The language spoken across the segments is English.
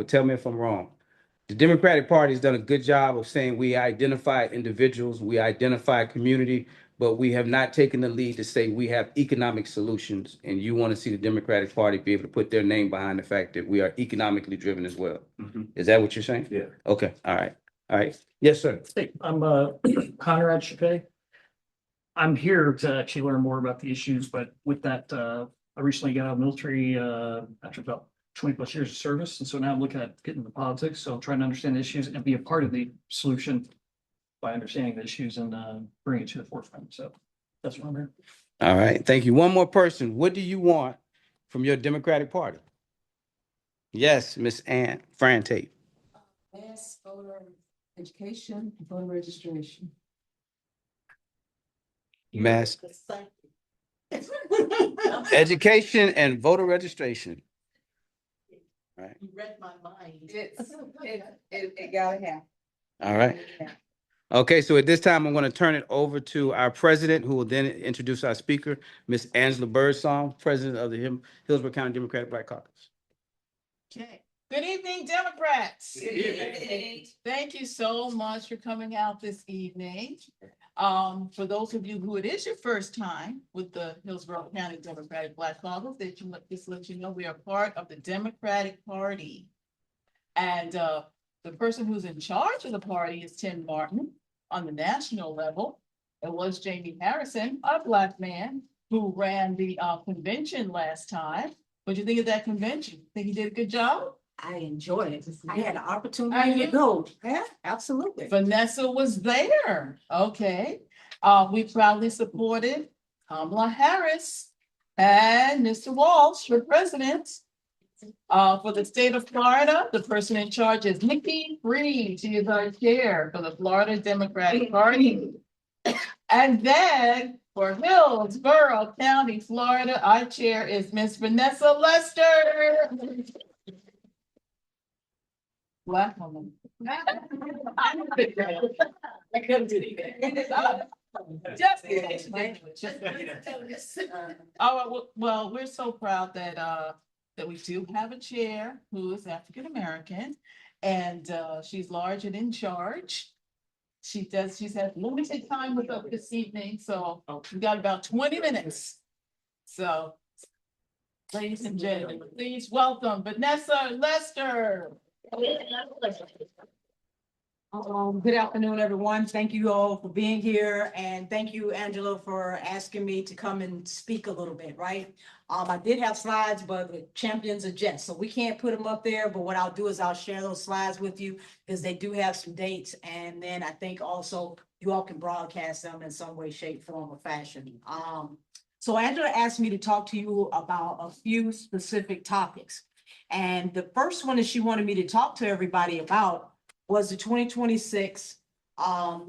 but tell me if I'm wrong. The Democratic Party has done a good job of saying we identify individuals, we identify community, but we have not taken the lead to say we have economic solutions. And you want to see the Democratic Party be able to put their name behind the fact that we are economically driven as well. Is that what you're saying? Yeah. Okay, all right, all right. Yes, sir. Hey, I'm Conrad Chappé. I'm here to actually learn more about the issues, but with that, I recently got out of the military after about 20+ years of service. And so now I'm looking at getting into politics. So I'm trying to understand the issues and be a part of the solution by understanding the issues and bring it to the forefront. So that's what I'm here. All right, thank you. One more person. What do you want from your Democratic Party? Yes, Miss Ann Fran Tate. Mass voter education, voter registration. Mass education and voter registration. Right. You read my mind. It gotta happen. All right. Okay, so at this time, I'm going to turn it over to our president, who will then introduce our speaker, Miss Angela Birdsong, president of the Hillsborough County Democratic Black Caucus. Okay. Good evening, Democrats. Thank you so much for coming out this evening. For those of you who it is your first time with the Hillsborough County Democratic Black Caucus, just let you know we are part of the Democratic Party. And the person who's in charge of the party is Tim Martin on the national level. It was Jamie Harrison, a Black man who ran the convention last time. What'd you think of that convention? Think he did a good job? I enjoyed it. I had an opportunity to go. Yeah, absolutely. Vanessa was there. Okay. We proudly supported Kamala Harris and Mr. Walsh for president. For the state of Florida, the person in charge is Nikki Freed. She is our chair for the Florida Democratic Party. And then for Hillsborough County, Florida, our chair is Miss Vanessa Lester. Black woman. I couldn't do that. Oh, well, we're so proud that we do have a chair who is African American, and she's large and in charge. She's had limited time with us this evening, so we got about 20 minutes. So, ladies and gentlemen, please welcome Vanessa Lester. Good afternoon, everyone. Thank you all for being here, and thank you, Angela, for asking me to come and speak a little bit, right? I did have slides, but the champions are Jets, so we can't put them up there, but what I'll do is I'll share those slides with you because they do have some dates, and then I think also you all can broadcast them in some way, shape, form, or fashion. So Angela asked me to talk to you about a few specific topics, and the first one that she wanted me to talk to everybody about was the 2026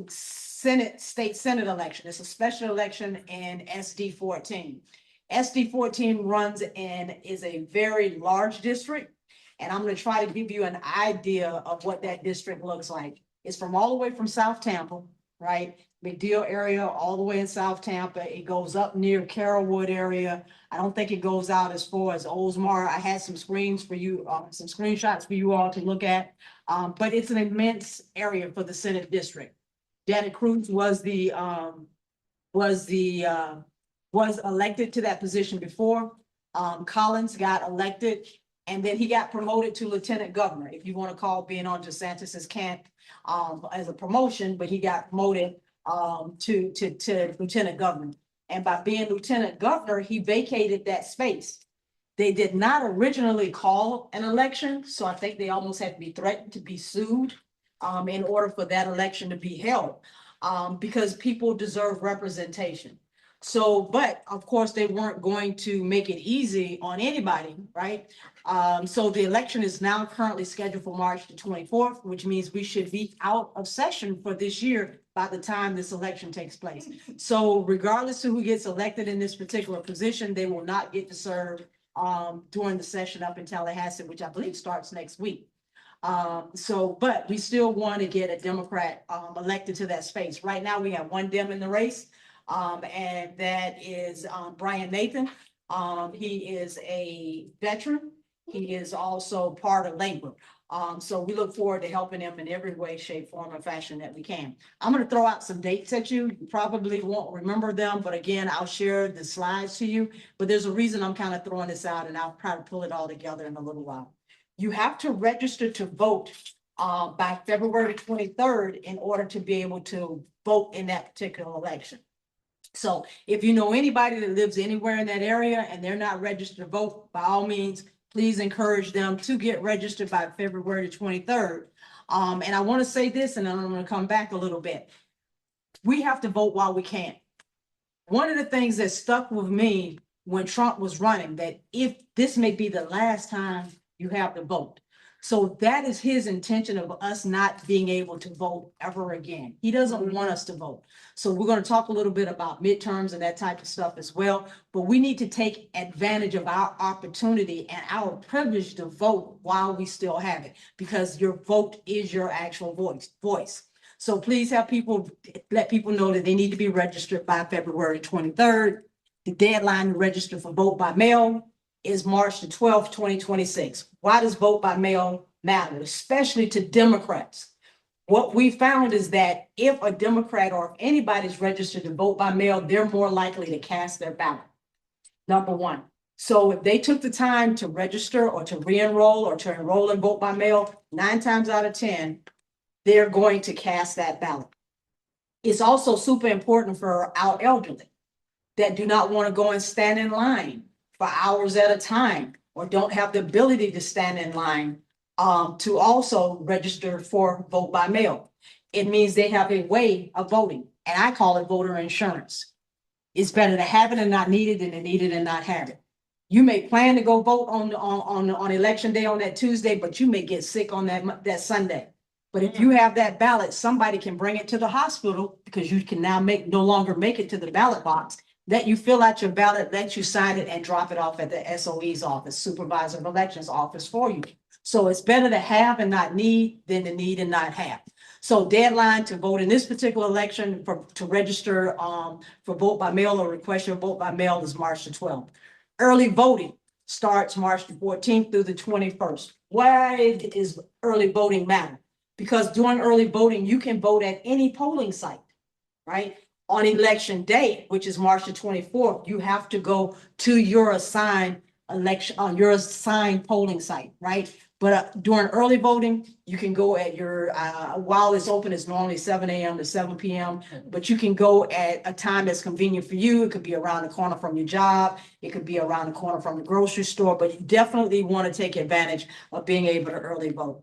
state Senate election. It's a special election in SD 14. SD 14 runs in is a very large district, and I'm going to try to give you an idea of what that district looks like. It's from all the way from South Tampa, right? McDeal area, all the way in South Tampa. It goes up near Carrollwood area. I don't think it goes out as far as Oldsmar. I had some screens for you, some screenshots for you all to look at. But it's an immense area for the Senate district. Janet Cruz was elected to that position before. Collins got elected, and then he got promoted to lieutenant governor, if you want to call being on DeSantis's camp as a promotion, but he got promoted to lieutenant governor. And by being lieutenant governor, he vacated that space. They did not originally call an election, so I think they almost had to be threatened to be sued in order for that election to be held, because people deserve representation. So, but of course, they weren't going to make it easy on anybody, right? So the election is now currently scheduled for March the 24th, which means we should be out of session for this year by the time this election takes place. So regardless of who gets elected in this particular position, they will not get to serve during the session up in Tallahassee, which I believe starts next week. But we still want to get a Democrat elected to that space. Right now, we have one Dem in the race, and that is Brian Nathan. He is a veteran. He is also part of labor. So we look forward to helping them in every way, shape, form, or fashion that we can. I'm gonna throw out some dates at you. You probably won't remember them, but again, I'll share the slides to you. But there's a reason I'm kind of throwing this out, and I'll try to pull it all together in a little while. You have to register to vote by February 23rd in order to be able to vote in that particular election. So if you know anybody that lives anywhere in that area and they're not registered to vote, by all means, please encourage them to get registered by February 23rd. And I want to say this, and then I'm going to come back a little bit. We have to vote while we can. One of the things that stuck with me when Trump was running, that if this may be the last time you have to vote. So that is his intention of us not being able to vote ever again. He doesn't want us to vote. So we're going to talk a little bit about midterms and that type of stuff as well. But we need to take advantage of our opportunity and our privilege to vote while we still have it, because your vote is your actual voice. So please have people, let people know that they need to be registered by February 23rd. The deadline to register for vote by mail is March the 12th, 2026. Why does vote by mail matter, especially to Democrats? What we found is that if a Democrat or if anybody's registered to vote by mail, they're more likely to cast their ballot. Number one. So if they took the time to register or to re-enroll or to enroll and vote by mail, 9 times out of 10, they're going to cast that ballot. It's also super important for our elderly that do not want to go and stand in line for hours at a time, or don't have the ability to stand in line to also register for vote by mail. It means they have a way of voting, and I call it voter insurance. It's better to have it and not need it than to need it and not have it. You may plan to go vote on election day on that Tuesday, but you may get sick on that Sunday. But if you have that ballot, somebody can bring it to the hospital, because you can now no longer make it to the ballot box. Let you fill out your ballot, let you sign it, and drop it off at the SOE's office, Supervisor of Elections office, for you. So it's better to have and not need than to need and not have. So deadline to vote in this particular election to register for vote by mail or request your vote by mail is March the 12th. Early voting starts March the 14th through the 21st. Why is early voting matter? Because during early voting, you can vote at any polling site, right? On election day, which is March the 24th, you have to go to your assigned your assigned polling site, right? But during early voting, you can go at your, while it's open, it's normally 7 a.m. to 7 p.m., but you can go at a time that's convenient for you. It could be around the corner from your job. It could be around the corner from the grocery store, but you definitely want to take advantage of being able to early vote.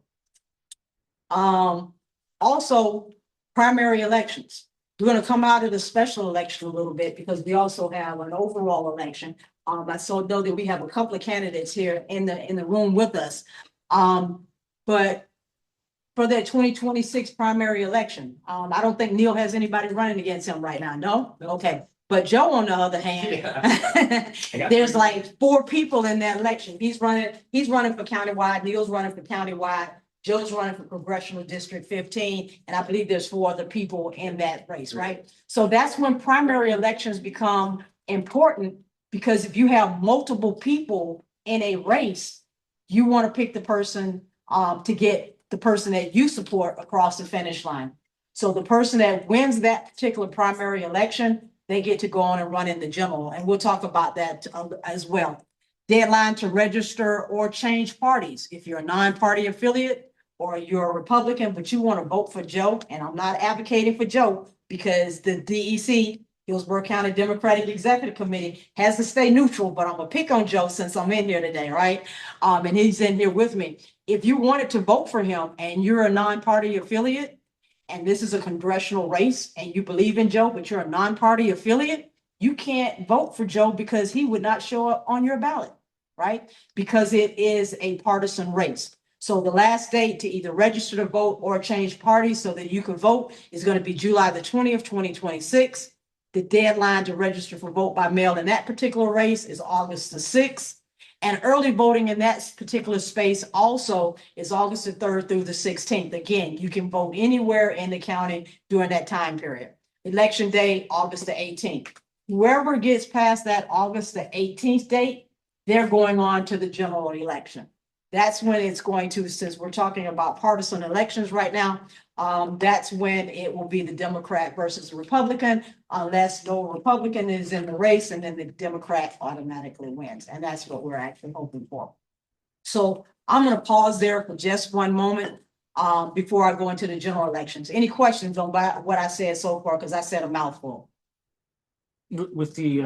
Also, primary elections. We're going to come out of the special election a little bit because we also have an overall election. I so know that we have a couple of candidates here in the room with us. But for that 2026 primary election, I don't think Neil has anybody running against him right now. No? Okay. But Joe, on the other hand, there's like 4 people in that election. He's running for countywide. Neil's running for countywide. Joe's running for Congressional District 15, and I believe there's 4 other people in that race, right? So that's when primary elections become important, because if you have multiple people in a race, you want to pick the person to get the person that you support across the finish line. So the person that wins that particular primary election, they get to go on and run in the general, and we'll talk about that as well. Deadline to register or change parties. If you're a non-party affiliate or you're a Republican, but you want to vote for Joe, and I'm not advocating for Joe because the DEC, Hillsborough County Democratic Executive Committee, has to stay neutral, but I'm gonna pick on Joe since I'm in here today, right? And he's in here with me. If you wanted to vote for him and you're a non-party affiliate, and this is a congressional race, and you believe in Joe, but you're a non-party affiliate, you can't vote for Joe because he would not show up on your ballot, right? Because it is a partisan race. So the last date to either register to vote or change parties so that you can vote is going to be July the 20th, 2026. The deadline to register for vote by mail in that particular race is August the 6th. And early voting in that particular space also is August the 3rd through the 16th. Again, you can vote anywhere in the county during that time period. Election day, August the 18th. Whoever gets past that August the 18th date, they're going on to the general election. that's when it's going to, since we're talking about partisan elections right now, that's when it will be the Democrat versus the Republican, unless no Republican is in the race, and then the Democrat automatically wins, and that's what we're actually hoping for. So I'm gonna pause there for just one moment, before I go into the general elections. Any questions on what I said so far? Because I said a mouthful. With the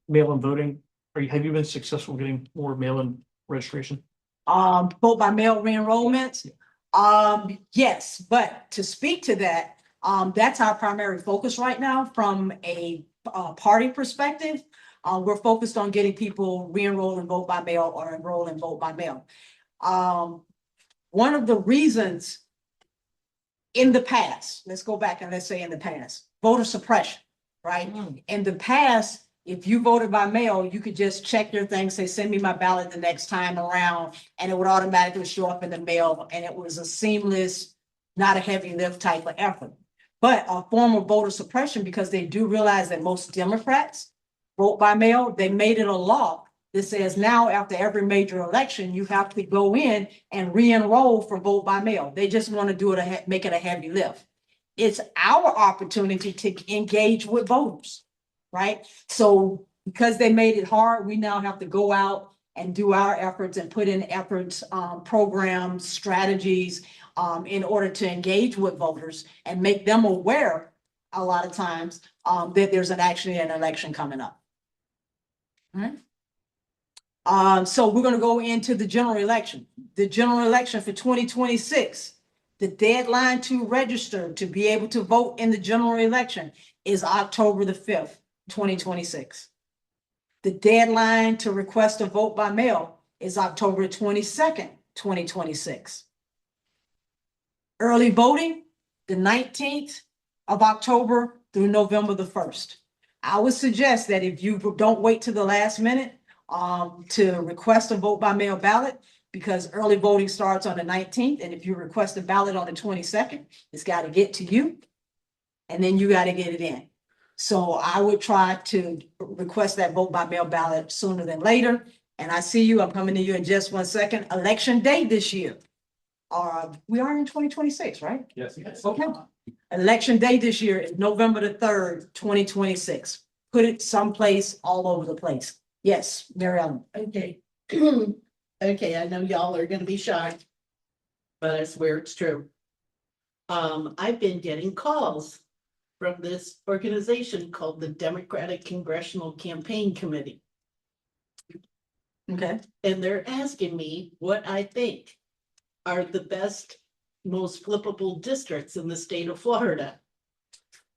mail-in voting, have you been successful getting more mail-in registration? Vote by mail re-enrollments. Yes, but to speak to that, that's our primary focus right now from a party perspective. We're focused on getting people re-enroll and vote by mail or enroll and vote by mail. One of the reasons in the past, let's go back and let's say in the past, voter suppression, right? In the past, if you voted by mail, you could just check your thing, say, send me my ballot the next time around, and it would automatically show up in the mail, and it was a seamless, not a heavy lift type of effort. But a form of voter suppression, because they do realize that most Democrats vote by mail, they made it a law that says now after every major election, you have to go in and re-enroll for vote by mail. They just want to do it, make it a heavy lift. It's our opportunity to engage with voters, right? So because they made it hard, we now have to go out and do our efforts and put in efforts, programs, strategies, in order to engage with voters and make them aware a lot of times, that there's actually an election coming up. All right. So we're gonna go into the general election. The general election for 2026, the deadline to register to be able to vote in the general election is October the 5th, 2026. The deadline to request a vote by mail is October 22nd, 2026. Early voting, the 19th of October through November the 1st. I would suggest that if you don't wait to the last minute, to request a vote by mail ballot, because early voting starts on the 19th, and if you request a ballot on the 22nd, it's got to get to you, and then you got to get it in. So I would try to request that vote by mail ballot sooner than later. And I see you, I'm coming to you in just one second. Election day this year. We are in 2026, right? Yes. Okay. Election day this year is November the 3rd, 2026. Put it someplace all over the place. Yes, Mary Ellen. Okay. Okay, I know y'all are gonna be shocked, but I swear it's true. I've been getting calls from this organization called the Democratic Congressional Campaign Committee, Okay. and they're asking me what I think are the best, most flippable districts in the state of Florida.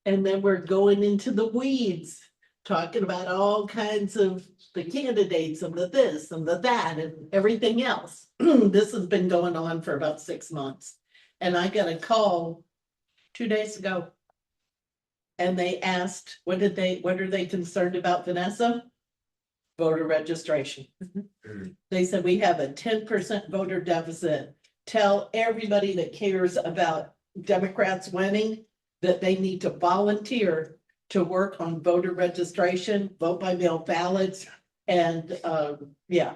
And then we're going into the weeds, talking about all kinds of the candidates and the this and the that and everything else. This has been going on for about 6 months. And I got a call 2 days ago. And they asked, what are they concerned about, Vanessa? Voter registration. They said, we have a 10% voter deficit. Tell everybody that cares about Democrats winning that they need to volunteer to work on voter registration, vote by mail ballots, and yeah.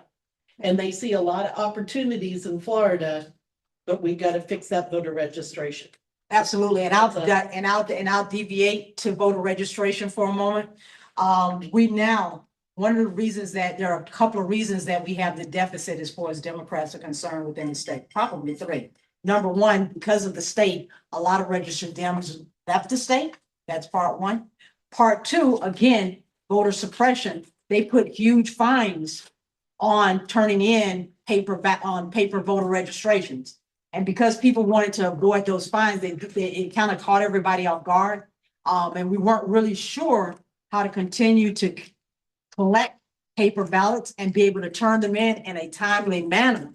And they see a lot of opportunities in Florida, but we got to fix that voter registration. Absolutely. And I'll deviate to voter registration for a moment. One of the reasons that there are a couple of reasons that we have the deficit as far as Democrats are concerned within the state, probably 3. Number one, because of the state, a lot of registered Dems left the state. That's part one. Part two, again, voter suppression. They put huge fines on turning in paper voter registrations. And because people wanted to avoid those fines, it kind of caught everybody off guard. And we weren't really sure how to continue to collect paper ballots and be able to turn them in a timely manner,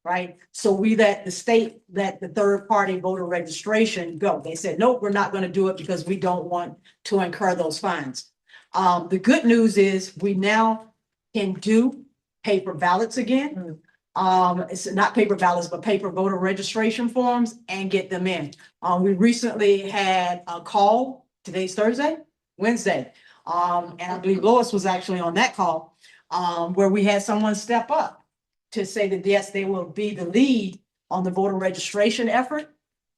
right? So we let the third party voter registration go. They said, nope, we're not going to do it because we don't want to incur those fines. The good news is we now can do paper ballots again. It's not paper ballots, but paper voter registration forms and get them in. We recently had a call, today's Wednesday. And I believe Lois was actually on that call, where we had someone step up to say that, yes, they will be the lead on the voter registration effort.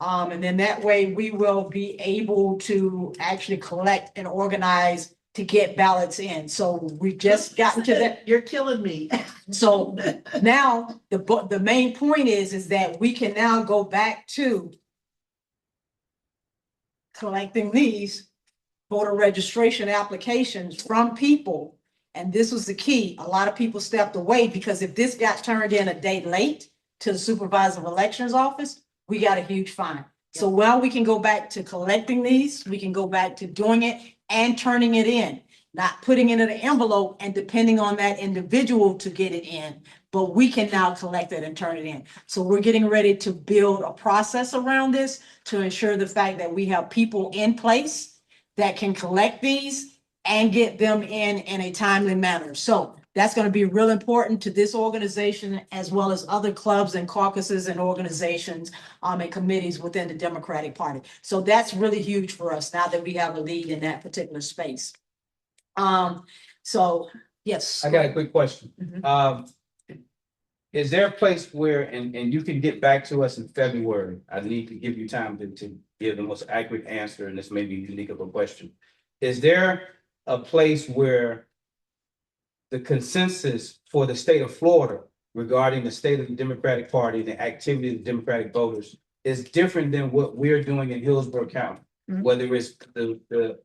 And then that way we will be able to actually collect and organize to get ballots in. So we just gotten to that. You're killing me. So now the main point is that we can now go back to collecting these voter registration applications from people. And this was the key. A lot of people stepped away because if this got turned in a day late to the supervisor of elections office, we got a huge fine. So while we can go back to collecting these, we can go back to doing it and turning it in, not putting it in an envelope and depending on that individual to get it in. But we can now collect it and turn it in. So we're getting ready to build a process around this to ensure the fact that we have people in place that can collect these and get them in a timely manner. So that's going to be real important to this organization as well as other clubs and caucuses and organizations and committees within the Democratic Party. So that's really huge for us now that we have a lead in that particular space. So yes. I got a quick question. Mhm. Is there a place where, and you can get back to us in February, I need to give you time to give the most accurate answer, and this may be unique of a question. Is there a place where the consensus for the state of Florida regarding the state of the Democratic Party and the activity of the Democratic voters is different than what we're doing in Hillsborough County? Mhm. Whether it's the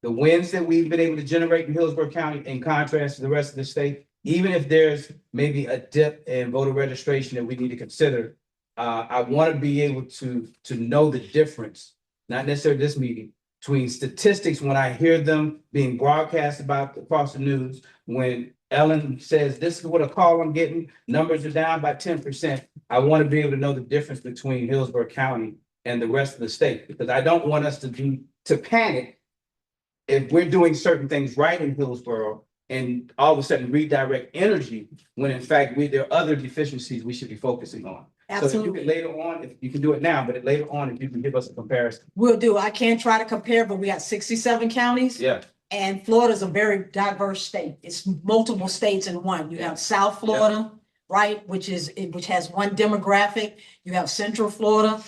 wins that we've been able to generate in Hillsborough County in contrast to the rest of the state, even if there's maybe a dip in voter registration that we need to consider, I want to be able to know the difference, not necessarily this meeting, between statistics when I hear them being broadcast about across the news, when Ellen says, this is what a call I'm getting, numbers are down by 10%. I want to be able to know the difference between Hillsborough County and the rest of the state, because I don't want us to panic if we're doing certain things right in Hillsborough and all of a sudden redirect energy, when in fact there are other deficiencies we should be focusing on. So if you Absolutely. can later on, if you can do it now, but later on, if you can give us a comparison. Will do. I can't try to compare, but we got 67 counties. Yeah, And Florida's a very diverse state. It's multiple states in one. You have South Florida, right, which has one demographic. You have Central Florida.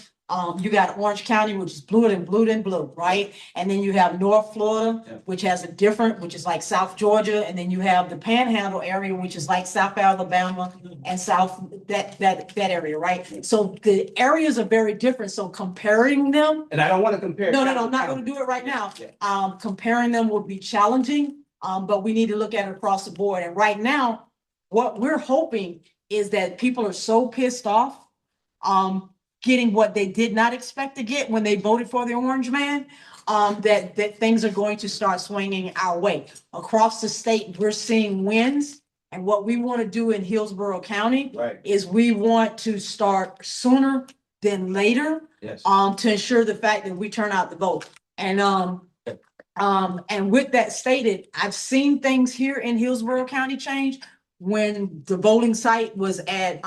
You got Orange County, which is blue and blue and blue, right? And then you have North Florida, Yeah. which has a different, which is like South Georgia. And then you have the Panhandle area, which is like South Alabama and South, that area, right? So the areas are very different. So comparing them, and I don't want to compare. no, I'm not gonna do it right now. Yeah. Comparing them would be challenging, but we need to look at it across the board. And right now, what we're hoping is that people are so pissed off, getting what they did not expect to get when they voted for the orange man, that things are going to start swinging our way. Across the state, we're seeing wins. And what we want to do in Hillsborough County Right, is we want to start sooner than later, yes. to ensure the fact that we turn out the vote. And with that stated, I've seen things here in Hillsborough County change. When the voting site was at,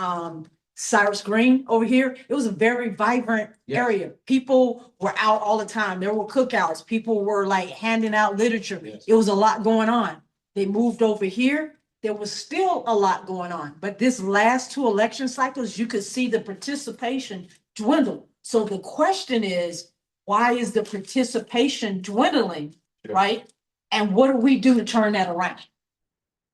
Cyrus Green over here, it was a very vibrant Yes. area. People were out all the time. There were cookouts. People were like handing out literature. Yes. It was a lot going on. They moved over here. There was still a lot going on, but this last two election cycles, you could see the participation dwindle. So the question is, why is the participation dwindling, Sure. right? And what do we do to turn that around?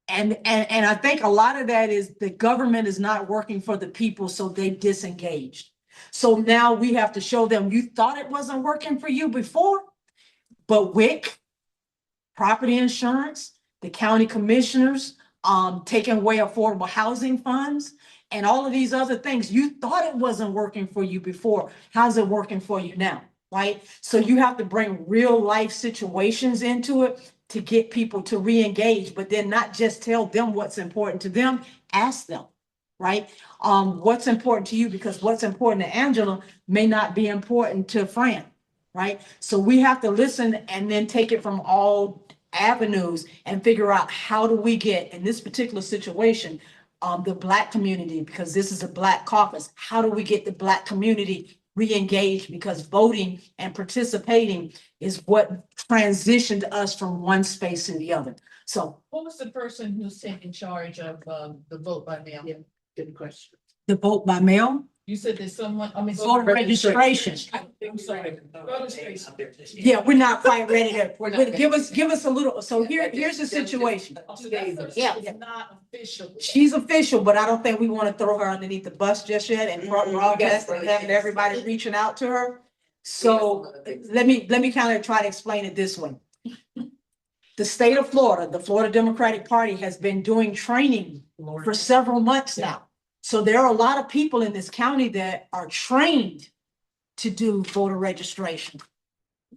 And I think a lot of that is the government is not working for the people, so they disengaged. So now we have to show them, you thought it wasn't working for you before, but WIC, property insurance, the county commissioners, taking away affordable housing funds, and all of these other things. You thought it wasn't working for you before. How's it working for you now? Right? So you have to bring real life situations into it to get people to re-engage, but then not just tell them what's important to them, ask them, right? What's important to you, because what's important to Angela may not be important to Fran, right? So we have to listen and then take it from all avenues and figure out how do we get, in this particular situation, the Black community, because this is a Black caucus, how do we get the Black community re-engaged because voting and participating is what transitioned us from one space to the other. So Who was the person who's taking charge of, the vote by mail? Yeah. Good question. the vote by mail, You said there's someone, I mean. voter registration. I'm sorry. Registration. Yeah, we're not quite ready to, We're not give us a little, so here's the situation. So that's Yeah. it's not official. She's official, but I don't think we want to throw her underneath the bus just yet and broadcast and having everybody reaching out to her. So let me kind of try to explain it this way. The state of Florida, the Florida Democratic Party has been doing training for several months now. So there are a lot of people in this county that are trained to do voter registration,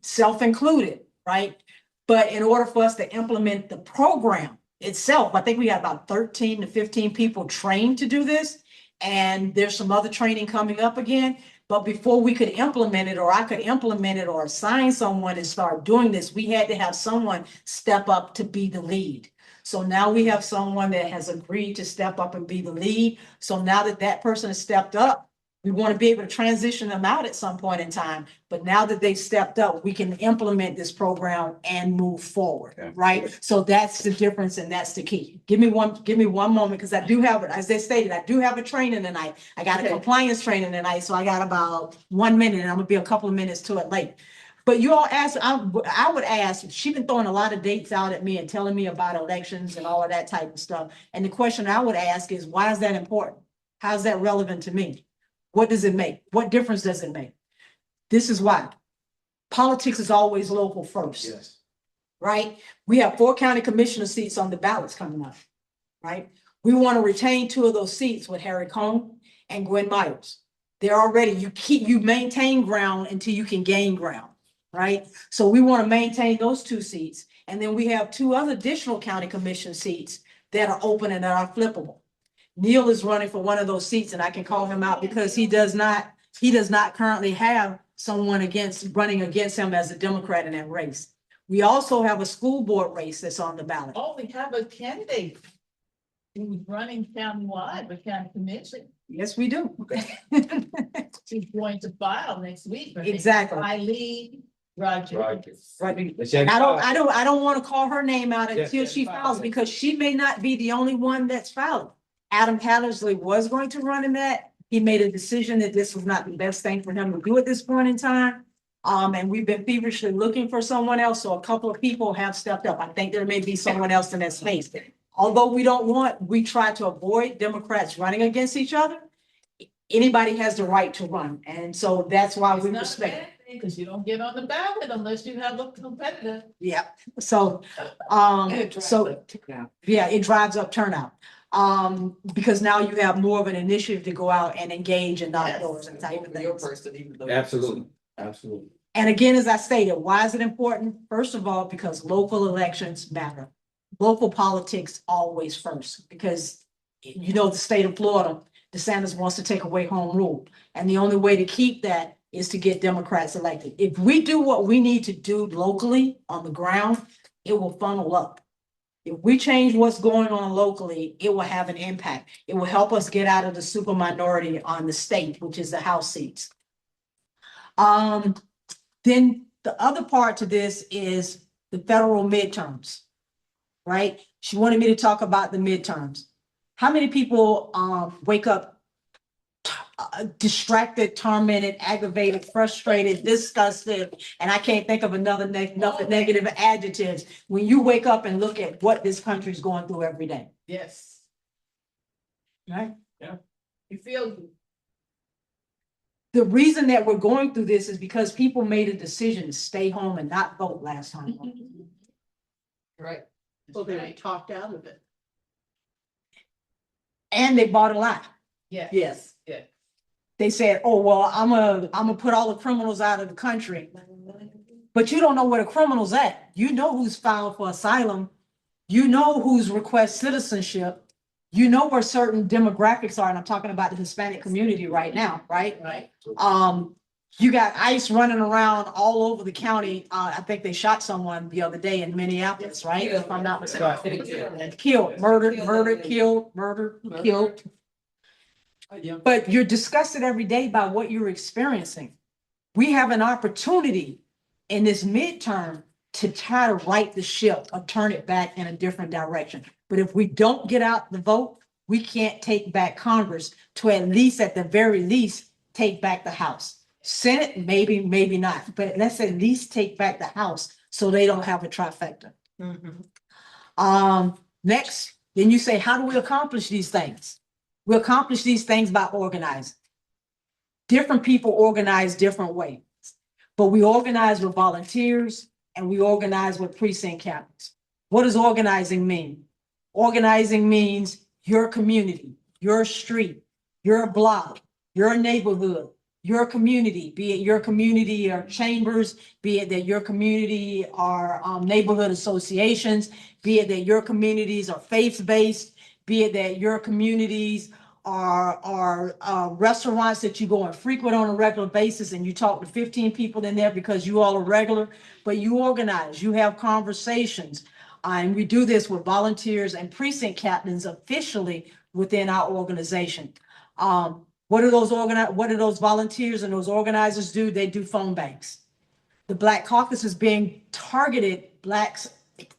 self-included, right? But in order for us to implement the program itself, I think we got about 13 to 15 people trained to do this. And there's some other training coming up again. But before we could implement it, or I could implement it or assign someone and start doing this, we had to have someone step up to be the lead. So now we have someone that has agreed to step up and be the lead. So now that that person has stepped up, we want to be able to transition them out at some point in time. But now that they've stepped up, we can implement this program and move forward, Okay. right? So that's the difference and that's the key. Give me one moment, because I do have, as they stated, I do have a training tonight. I got a Okay. compliance training tonight, so I got about 1 minute and I'm gonna be a couple of minutes to it late. But you all ask, I would ask, she's been throwing a lot of dates out at me and telling me about elections and all of that type of stuff. And the question I would ask is, why is that important? How's that relevant to me? What does it make? What difference does it make? This is why. Politics is always local first. Yes. Right? We have 4 county commissioner seats on the ballots coming up, right? We want to retain 2 of those seats with Harry Cohn and Gwen Myers. They're already, you maintain ground until you can gain ground, right? So we want to maintain those 2 seats. And then we have 2 other additional county commission seats that are open and that are flippable. Neil is running for one of those seats, and I can call him out because he does not currently have someone running against him as a Democrat in that race. We also have a school board race that's on the ballot. Oh, we have a candidate who's running countywide with county commission. Yes, we do. She's going to file next week. I think. Exactly. Eileen Rogers. Right. But And I don't want to call her name out Yes, until yes, she fine. files, because she may not be the only one that's filing. Adam Hattersley was going to run in that. He made a decision that this was not the best thing for him to do at this point in time. And we've been feverishly looking for someone else, so a couple of people have stepped up. I think there may be someone else in that space. Although we try to avoid Democrats running against each other. Anybody has the right to run, and so that's why we respect. Because you don't get on the ballot unless you have a competitor. Yeah, so, yeah, it drives up turnout. Because now you have more of an initiative to go out and engage in outdoors and type of things. Absolutely, absolutely. And again, as I stated, why is it important? First of all, because local elections matter. Local politics always first, because you know, the state of Florida, DeSantis wants to take away home rule. And the only way to keep that is to get Democrats elected. If we do what we need to do locally on the ground, it will funnel up. If we change what's going on locally, it will have an impact. It will help us get out of the super minority on the state, which is the House seats. Then the other part to this is the federal midterms, right? She wanted me to talk about the midterms. How many people wake up distracted, tormented, aggravated, frustrated, disgusted, and I can't think of another negative adjectives when you wake up and look at what this country is going through every day, Yes, right? you feel good. The reason that we're going through this is because people made a decision to stay home and not vote last time. Right. So they were talked out of it. And they bought a lie. Yeah. Yes. Yeah. They said, oh, well, I'm gonna put all the criminals out of the country. But you don't know where the criminal's at. You know who's filed for asylum. You know who's request citizenship. You know where certain demographics are, and I'm talking about the Hispanic community right now, right? Right. You got ICE running around all over the county. I think they shot someone the other day in Minneapolis, right? If I'm not mistaken. Killed, murdered, killed. But you're disgusted every day by what you're experiencing. We have an opportunity in this midterm to try to right the ship or turn it back in a different direction. But if we don't get out the vote, we can't take back Congress to at the very least, take back the House. Senate, maybe, maybe not, but let's at least take back the House so they don't have a trifecta. Next, then you say, how do we accomplish these things? We accomplish these things by organizing. Different people organize different ways, but we organize with volunteers and we organize with precinct captains. What does organizing mean? Organizing means your community, your street, your block, your neighborhood, your community, be it your community or chambers, be it that your community are neighborhood associations, be it that your communities are faith-based, be it that your communities are restaurants that you go and frequent on a regular basis and you talk to 15 people in there because you all are regular, but you organize, you have conversations. And we do this with volunteers and precinct captains officially within our organization. What do those volunteers and those organizers do? They do phone banks. The Black Caucus is being targeted, Blacks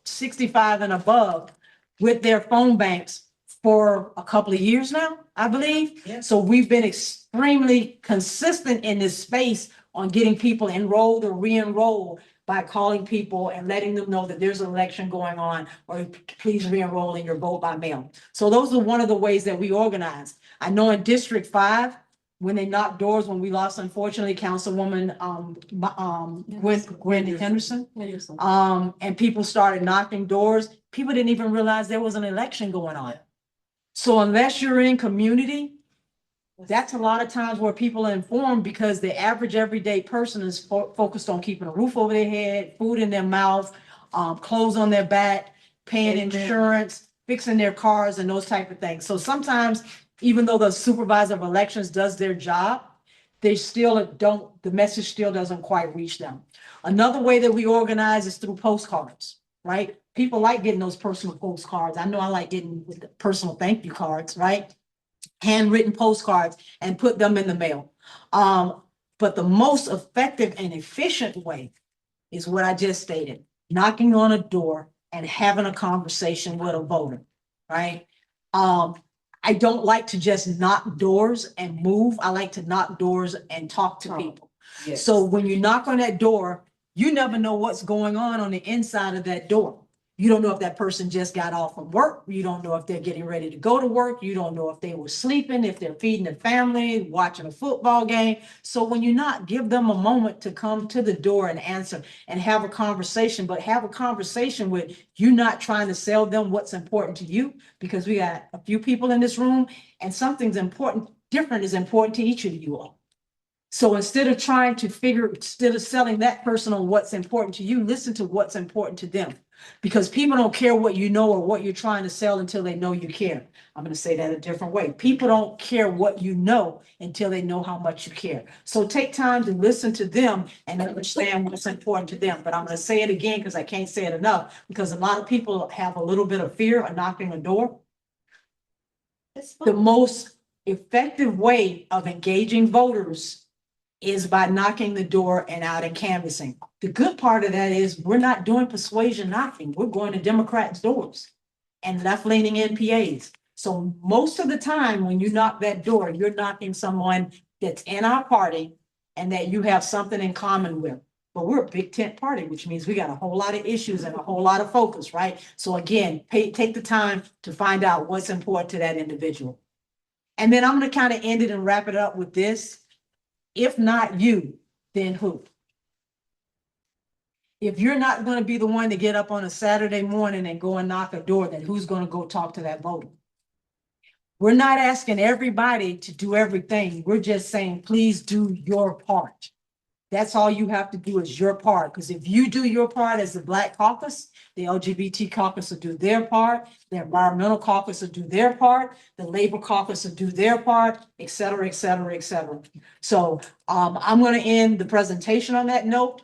65 and above, with their phone banks for a couple of years now, I believe. Yeah. So we've been extremely consistent in this space on getting people enrolled or re-enrolled by calling people and letting them know that there's an election going on, or please re-enroll in your vote by mail. So those are one of the ways that we organize. I know in District 5, when they knocked doors, when we lost, unfortunately, Councilwoman Gwen Henderson, and people started knocking doors, people didn't even realize there was an election going on. So unless you're in community, that's a lot of times where people are informed, because the average everyday person is focused on keeping a roof over their head, food in their mouth, clothes on their back, paying insurance, fixing their cars and those type of things. So sometimes, even though the supervisor of elections does their job, they still don't, the message still doesn't quite reach them. Another way that we organize is through postcards, right? People like getting those personal postcards. I know I like getting personal thank you cards, right? Handwritten postcards, and put them in the mail. But the most effective and efficient way is what I just stated: knocking on a door and having a conversation with a voter, right? I don't like to just knock doors and move. I like to knock doors and talk to people. Yes. So when you knock on that door, you never know what's going on the inside of that door. You don't know if that person just got off from work. You don't know if they're getting ready to go to work. You don't know if they were sleeping, if they're feeding their family, watching a football game. So when you not, give them a moment to come to the door and answer and have a conversation, but have a conversation with you, not trying to sell them what's important to you, because we got a few people in this room and something's important, different is important to each of you all. So instead of selling that person on what's important to you, listen to what's important to them. Because people don't care what you know or what you're trying to sell until they know you care. I'm going to say that a different way. People don't care what you know until they know how much you care. So take time to listen to them and understand what's important to them. But I'm going to say it again because I can't say it enough, because a lot of people have a little bit of fear of knocking a door. The most effective way of engaging voters is by knocking the door and out and canvassing. The good part of that is we're not doing persuasion knocking. We're going to Democrats' doors and left-leaning NPAs. So most of the time when you knock that door, you're knocking someone that's in our party and that you have something in common with. But we're a big tent party, which means we got a whole lot of issues and a whole lot of focus, right? So again, take the time to find out what's important to that individual. And then I'm going to kind of end it and wrap it up with this. If not you, then who? If you're not going to be the one to get up on a Saturday morning and go and knock a door, then who's going to go talk to that voter? We're not asking everybody to do everything. We're just saying, please do your part. That's all you have to do is your part. Because if you do your part as the Black Caucus, the LGBT caucus will do their part, the environmental caucus will do their part, the labor caucus will do their part, et cetera, et cetera, et cetera. So I'm going to end the presentation on that note.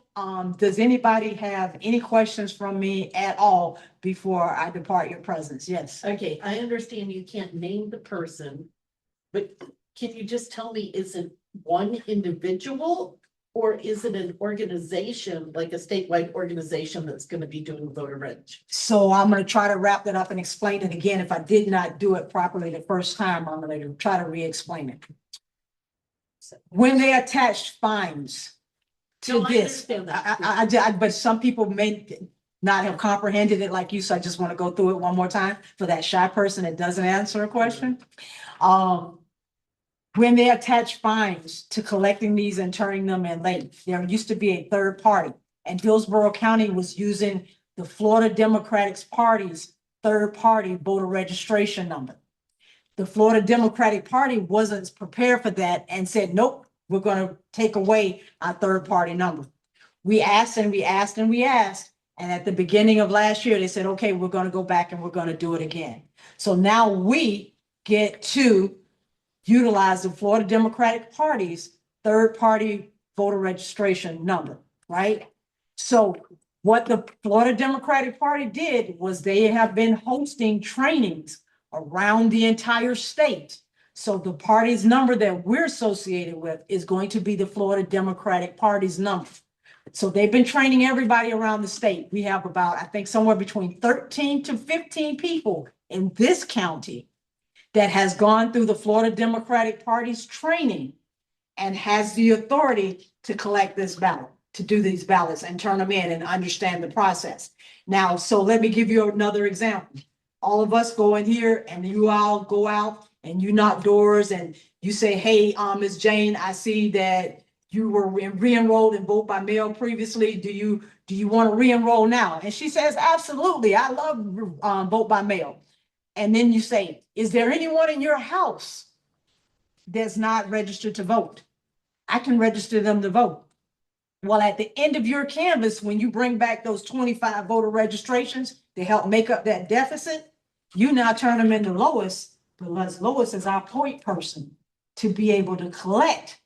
Does anybody have any questions from me at all before I depart your presence? Yes. Okay, I understand you can't name the person, but can you just tell me, is it one individual? Or is it an organization, like a statewide organization that's gonna be doing voter reg? So I'm gonna try to wrap that up and explain it again. If I did not do it properly the first time, I'm gonna try to re-explain it. When they attached fines to No, I this, understand that. but some people may not have comprehended it like you, so I just want to go through it one more time for that shy person that doesn't answer a question. When they attach fines to collecting these and turning them in late, there used to be a third party. And Hillsborough County was using the Florida Democratic Party's third party voter registration number. The Florida Democratic Party wasn't prepared for that and said, nope, we're gonna take away our third party number. We asked and we asked and we asked, and at the beginning of last year, they said, okay, we're gonna go back and we're gonna do it again. So now we get to utilize the Florida Democratic Party's third party voter registration number, right? So what the Florida Democratic Party did was they have been hosting trainings around the entire state. So the party's number that we're associated with is going to be the Florida Democratic Party's number. So they've been training everybody around the state. We have about, I think, somewhere between 13 to 15 people in this county that has gone through the Florida Democratic Party's training and has the authority to collect this ballot, to do these ballots and turn them in and understand the process. Now, so let me give you another example. All of us go in here and you all go out and you knock doors and you say, hey, Ms. Jane, I see that you were re-enrolled in vote by mail previously. Do you want to re-enroll now? And she says, absolutely. I love vote by mail. And then you say, is there anyone in your house that's not registered to vote? I can register them to vote. Well, at the end of your canvas, when you bring back those 25 voter registrations to help make up that deficit, you now turn them into Lois, because Lois is our point person to be able to collect,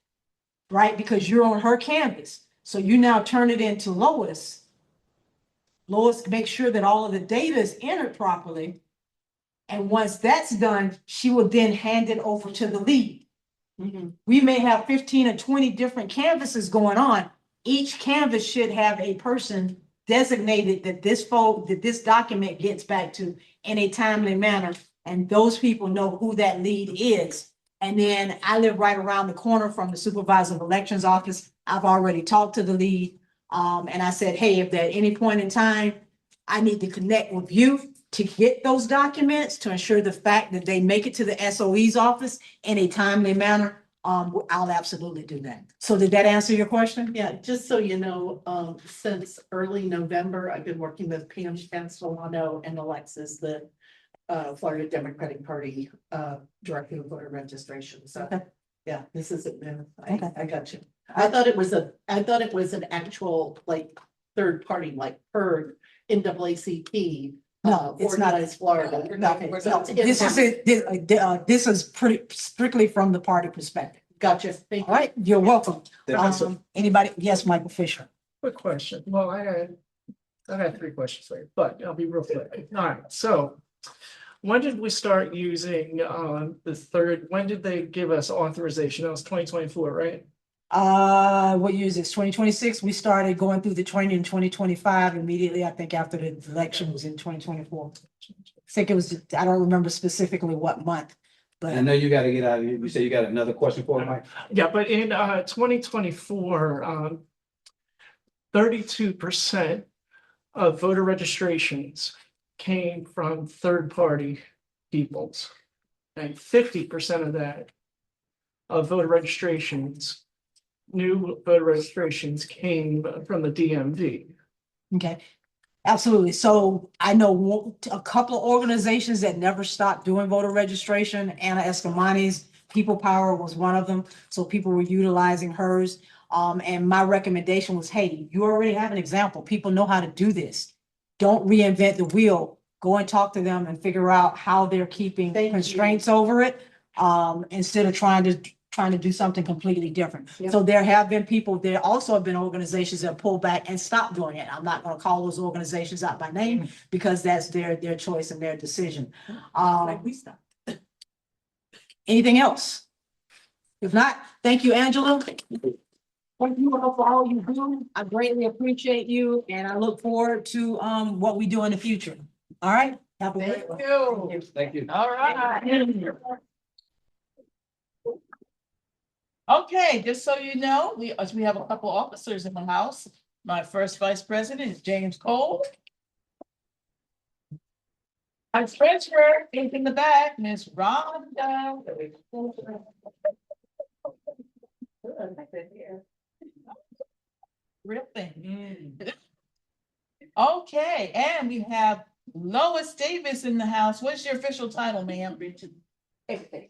right? Because you're on her canvas. So you now turn it into Lois. Lois makes sure that all of the data is entered properly. And once that's done, she will then hand it over to the lead. We may have 15 or 20 different canvases going on. Each canvas should have a person designated that this document gets back to in a timely manner. And those people know who that lead is. And then I live right around the corner from the supervisor of elections office. I've already talked to the lead. And I said, hey, if at any point in time, I need to connect with you to get those documents to ensure the fact that they make it to the SOE's office in a timely manner, I'll absolutely do that. So did that answer your question? Yeah, just so you know, since early November, I've been working with Pam Castellano and Alexis, the Florida Democratic Party Director of Voter Registration. So, Okay. yeah, this isn't new. Okay. I got you. I thought it was an actual like third party, like PERG, NAACP. No, it's not. Organized Florida. No, Okay, no, so this is pretty strictly from the party perspective. Gotcha. Thank All you. right, you're welcome. That's Anybody? Yes, Michael Fisher. Quick question. Well, I got 3 questions for you, but I'll be real quick. All right, so when did we start using when did they give us authorization? That was 2024, right? What year is this? 2026? We started going through the training in 2025 immediately, I think, after the election was in 2024. I think it was, I don't remember specifically what month, I but know you gotta get out of here. You say you got another question for him, Mike? Yeah, but in 2024, 32% of voter registrations came from third-party peoples. And 50% of that of voter registrations, new voter registrations came from the DMV. okay. Absolutely. So I know a couple of organizations that never stopped doing voter registration. Anna Escamani's People Power was one of them. So people were utilizing hers. And my recommendation was, hey, you already have an example. People know how to do this. Don't reinvent the wheel. Go and talk to them and figure out how they're keeping Thank you. constraints over it. Instead of trying to do something completely different. Yep. So there have been people, there also have been organizations that pull back and stop doing it. I'm not gonna call those organizations out by name because that's their choice and their decision. Like we stopped. Anything else? If not, thank you, Angela. Thank you all for all you do. I greatly appreciate you and I look forward to what we do in the future. All right? Have a great one. you. Thank you. All right. Okay, just so you know, we have a couple officers in the house. My first vice president is James Cole. Our treasurer is in the back, Miss Rhonda. Real thing. Okay, and we have Lois Davis in the house. What's your official title, ma'am? I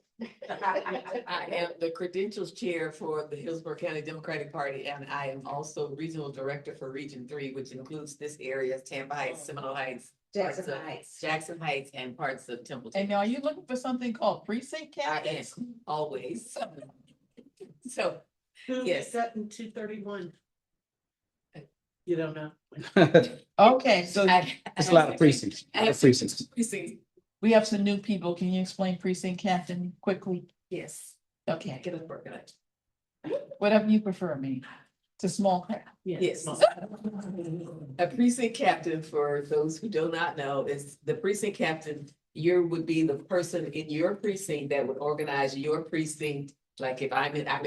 am the credentials chair for the Hillsborough County Democratic Party, and I am also regional director for Region 3, which includes this area, Tampa Heights, Seminole Heights, Jackson Heights, and parts of Templeton. And are you looking for something called precinct I candidates? am always. So, Who Yes. is that in 231? You don't know? Okay, so It's a lot of precincts. I have Precincts. precincts. we have some new people. Can you explain precinct captain quickly? Yes, Okay, get us working it. whatever you prefer, me. It's a small crowd. Yes. A precinct captain, for those who do not know, is the precinct captain. You would be the person in your precinct that would organize your precinct. Like if I'm in I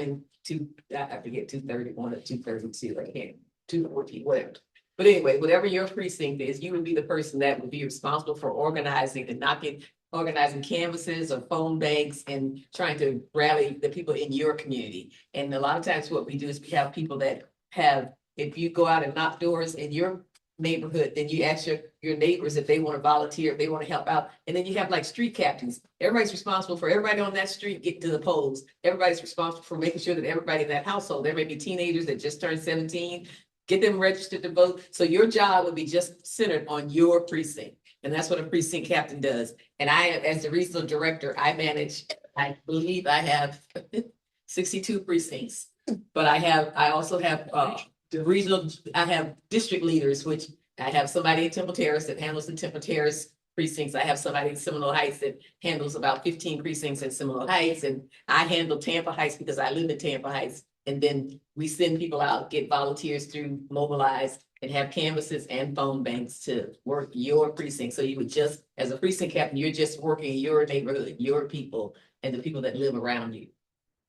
forget 231 or 232, I can't, 214, whatever. But anyway, whatever your precinct is, you would be the person that would be responsible for organizing and organizing canvases or phone banks and trying to rally the people in your community. And a lot of times what we do is we have people that have, if you go out and knock doors in your neighborhood, then you ask your neighbors if they want to volunteer, if they want to help out. And then you have like street captains. Everybody's responsible for everybody on that street getting to the polls. Everybody's responsible for making sure that everybody in that household, there may be teenagers that just turned 17, get them registered to vote. So your job would be just centered on your precinct. And that's what a precinct captain does. And I, as the regional director, I believe I have 62 precincts. But I also have I have district leaders, which I have somebody in Temple Terrace that handles the Temple Terrace precincts. I have somebody in Seminole Heights that handles about 15 precincts in Seminole Heights. And I handle Tampa Heights because I live in Tampa Heights. And then we send people out, get volunteers through Mobilize and have canvases and phone banks to work your precinct. So you would just, as a precinct captain, you're just working in your neighborhood, your people, and the people that live around you.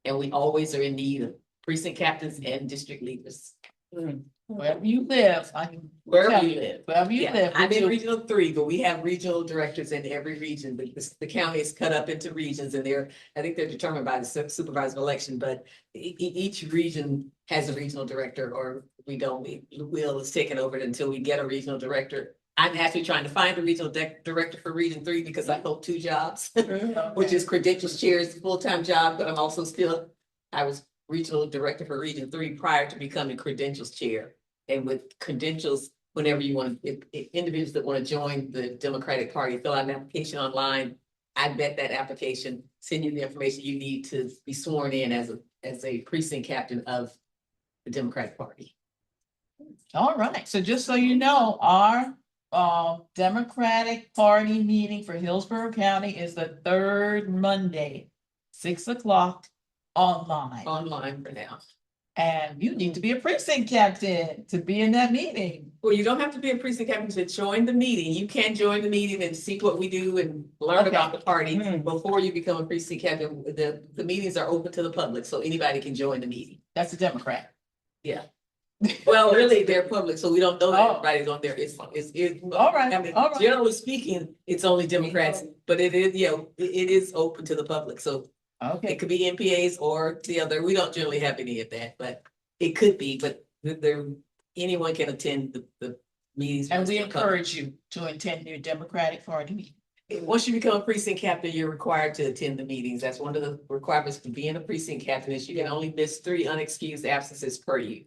And we always are in need of precinct captains and district leaders. Wherever you live, I can. Wherever you live. Wherever you Yeah, live. I'm in you- Regional 3, but we have regional directors in every region. The county is cut up into regions and I think they're determined by the supervisor of election, but each region has a regional director, or we don't, Will is taking over it until we get a regional director. I'm actually trying to find a regional director for Region 3 because I hold two jobs, which is credentials chair is a full-time job, but I'm also I was regional director for Region 3 prior to becoming credentials chair. And with credentials, whenever you want, if individuals that want to join the Democratic Party, fill out an application online. I vet that application, send you the information you need to be sworn in as a precinct captain of the Democratic Party. All right, so just so you know, our Democratic Party meeting for Hillsborough County is the third Monday, 6 o'clock online. Online for now. And you need to be a precinct captain to be in that meeting. Well, you don't have to be a precinct captain to join the meeting. You can join the meeting and see what we do and learn Okay. about the party before you become a precinct captain. The meetings are open to the public, so anybody can join the meeting. That's a Democrat. Well, really, they're public, so we don't know that Oh. everybody's on there. It's. All right, I mean, all right. generally speaking, it's only Democrats, but it is, it is open to the public, so Okay, it could be MPAs or the other. We don't generally have any of that, but it could be, but anyone can attend the meetings. and we encourage you to attend your Democratic Party meeting. Once you become a precinct captain, you're required to attend the meetings. That's one of the requirements for being a precinct captain is you can only miss 3 unexcused absences per year.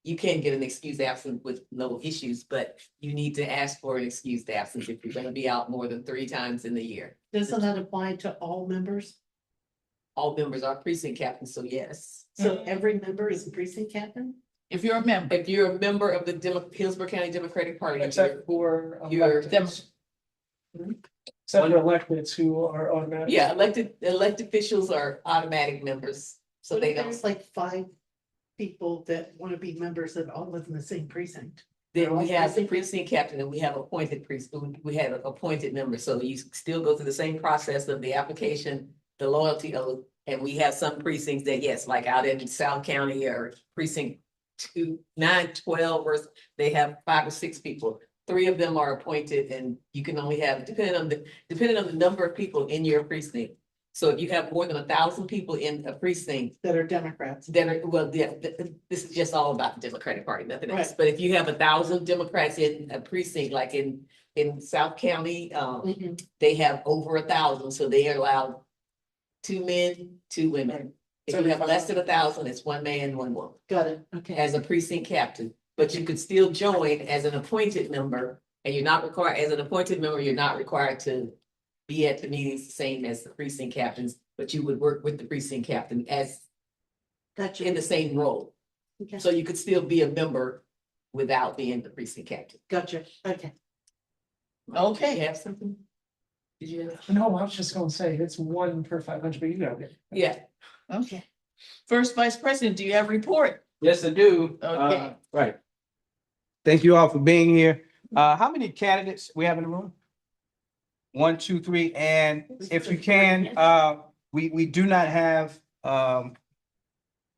You can get an excused absence with no issues, but you need to ask for an excused absence if you're gonna be out more than 3 times in the year. Doesn't that apply to all members? All members are precinct captains, so yes. So every member is a precinct captain? If you're a member, If you're a member of the Hillsborough County Democratic Party, Except for you're electeds. Except for electeds who are automatic. yeah, elected officials are automatic members. So they don't, There's like 5 people that want to be members that all live in the same precinct. then we have the precinct captain and we have appointed we have appointed members, so you still go through the same process of the application, the loyalty oath. And we have some precincts that, yes, like out in South County or precinct 2, 9, 12, or they have 5 or 6 people. 3 of them are appointed and you can only have, depending on the number of people in your precinct. So if you have more than 1,000 people in a precinct, That are Democrats. then, well, yeah, this is just all about the Democratic Party, nothing else. Right. But if you have 1,000 Democrats in a precinct, like in South County, Mhm. they have over 1,000, so they are allowed 2 men, 2 women. If you have less than 1,000, it's 1 man, 1 woman, Got it, okay. as a precinct captain. But you could still join as an appointed member, and you're not required, as an appointed member, you're not required to be at the meetings the same as the precinct captains, but you would work with the precinct captain as Gotcha. in the same role. Okay. So you could still be a member without being the precinct captain. Gotcha, okay. Okay. You have something? Did you have? No, I was just gonna say, it's 1 per 500, but you got it. Yeah, Okay. First Vice President, do you have a report? Yes, I do. Okay. Right. Thank you all for being here. How many candidates we have in the room? 1, 2, 3, and if you can, we do not have,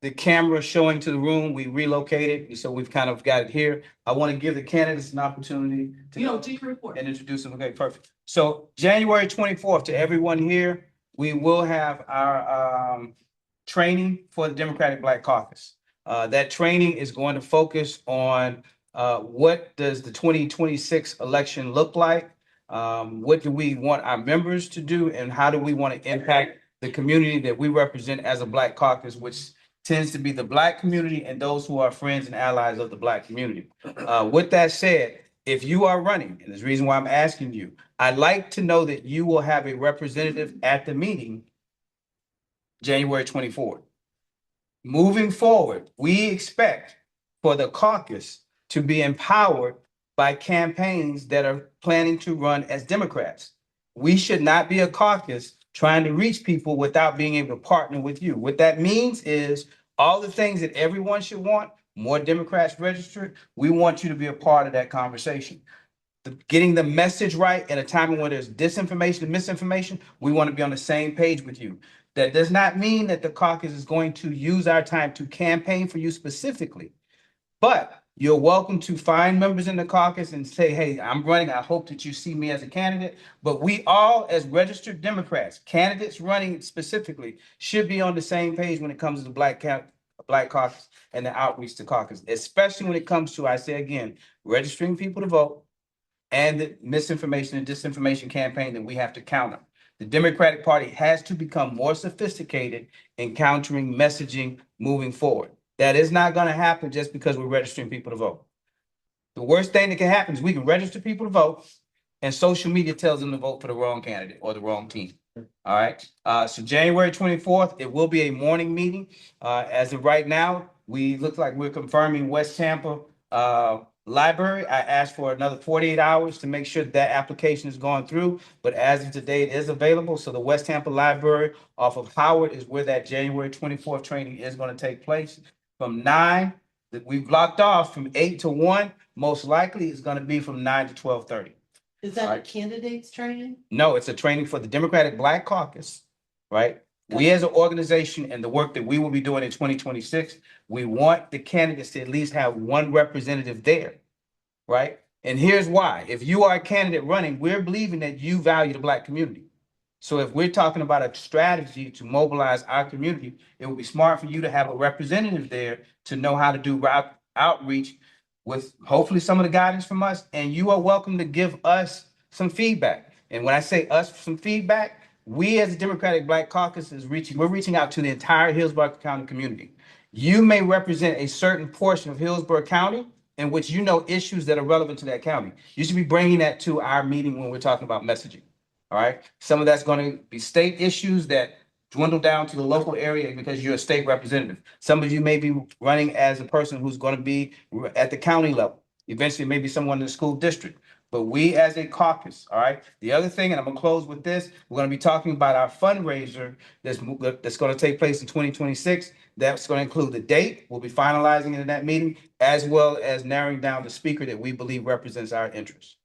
the camera showing to the room. We relocated, so we've kind of got it here. I want to give the candidates an opportunity to. You know, do your report. And introduce them. Okay, perfect. So January 24th, to everyone here, we will have our training for the Democratic Black Caucus. That training is going to focus on what does the 2026 election look like? What do we want our members to do, and how do we want to impact the community that we represent as a Black Caucus, which tends to be the Black community and those who are friends and allies of the Black community. With that said, if you are running, and there's a reason why I'm asking you, I'd like to know that you will have a representative at the meeting January 24th. Moving forward, we expect for the caucus to be empowered by campaigns that are planning to run as Democrats. We should not be a caucus trying to reach people without being able to partner with you. What that means is all the things that everyone should want, more Democrats registered, we want you to be a part of that conversation. Getting the message right at a time when there's disinformation and misinformation, we want to be on the same page with you. That does not mean that the caucus is going to use our time to campaign for you specifically. But you're welcome to find members in the caucus and say, hey, I'm running. I hope that you see me as a candidate. But we all, as registered Democrats, candidates running specifically, should be on the same page when it comes to the Black Caucus and the outreach to caucus, especially when it comes to, I say again, registering people to vote and the misinformation and disinformation campaign that we have to counter. The Democratic Party has to become more sophisticated in countering messaging moving forward. That is not going to happen just because we're registering people to vote. The worst thing that can happen is we can register people to vote and social media tells them to vote for the wrong candidate or the wrong team. All right. So January 24th, it will be a morning meeting. As of right now, we look like we're confirming West Tampa Library. I asked for another 48 hours to make sure that application is going through, but as of today, it is available. So the West Tampa Library off of Howard is where that January 24th training is going to take place. From 9, that we've blocked off from 8 to 1, most likely it's going to be from 9 to 12:30. Is that a Right. candidates training? No, it's a training for the Democratic Black Caucus, right? We as an organization and the work that we will be doing in 2026, we want the candidates to at least have one representative there, right? And here's why. If you are a candidate running, we're believing that you value the Black community. So if we're talking about a strategy to mobilize our community, it would be smart for you to have a representative there to know how to do outreach with hopefully some of the guidance from us. And you are welcome to give us some feedback. And when I say us some feedback, we as the Democratic Black Caucus we're reaching out to the entire Hillsborough County community. You may represent a certain portion of Hillsborough County in which you know issues that are relevant to that county. You should be bringing that to our meeting when we're talking about messaging. All right. Some of that's going to be state issues that dwindle down to the local area because you're a state representative. Some of you may be running as a person who's going to be at the county level. Eventually, maybe someone in the school district. but we as a caucus, all right? The other thing, and I'm gonna close with this, we're gonna be talking about our fundraiser that's gonna take place in 2026. That's gonna include the date. We'll be finalizing it in that meeting, as well as narrowing down the speaker that we believe represents our interests.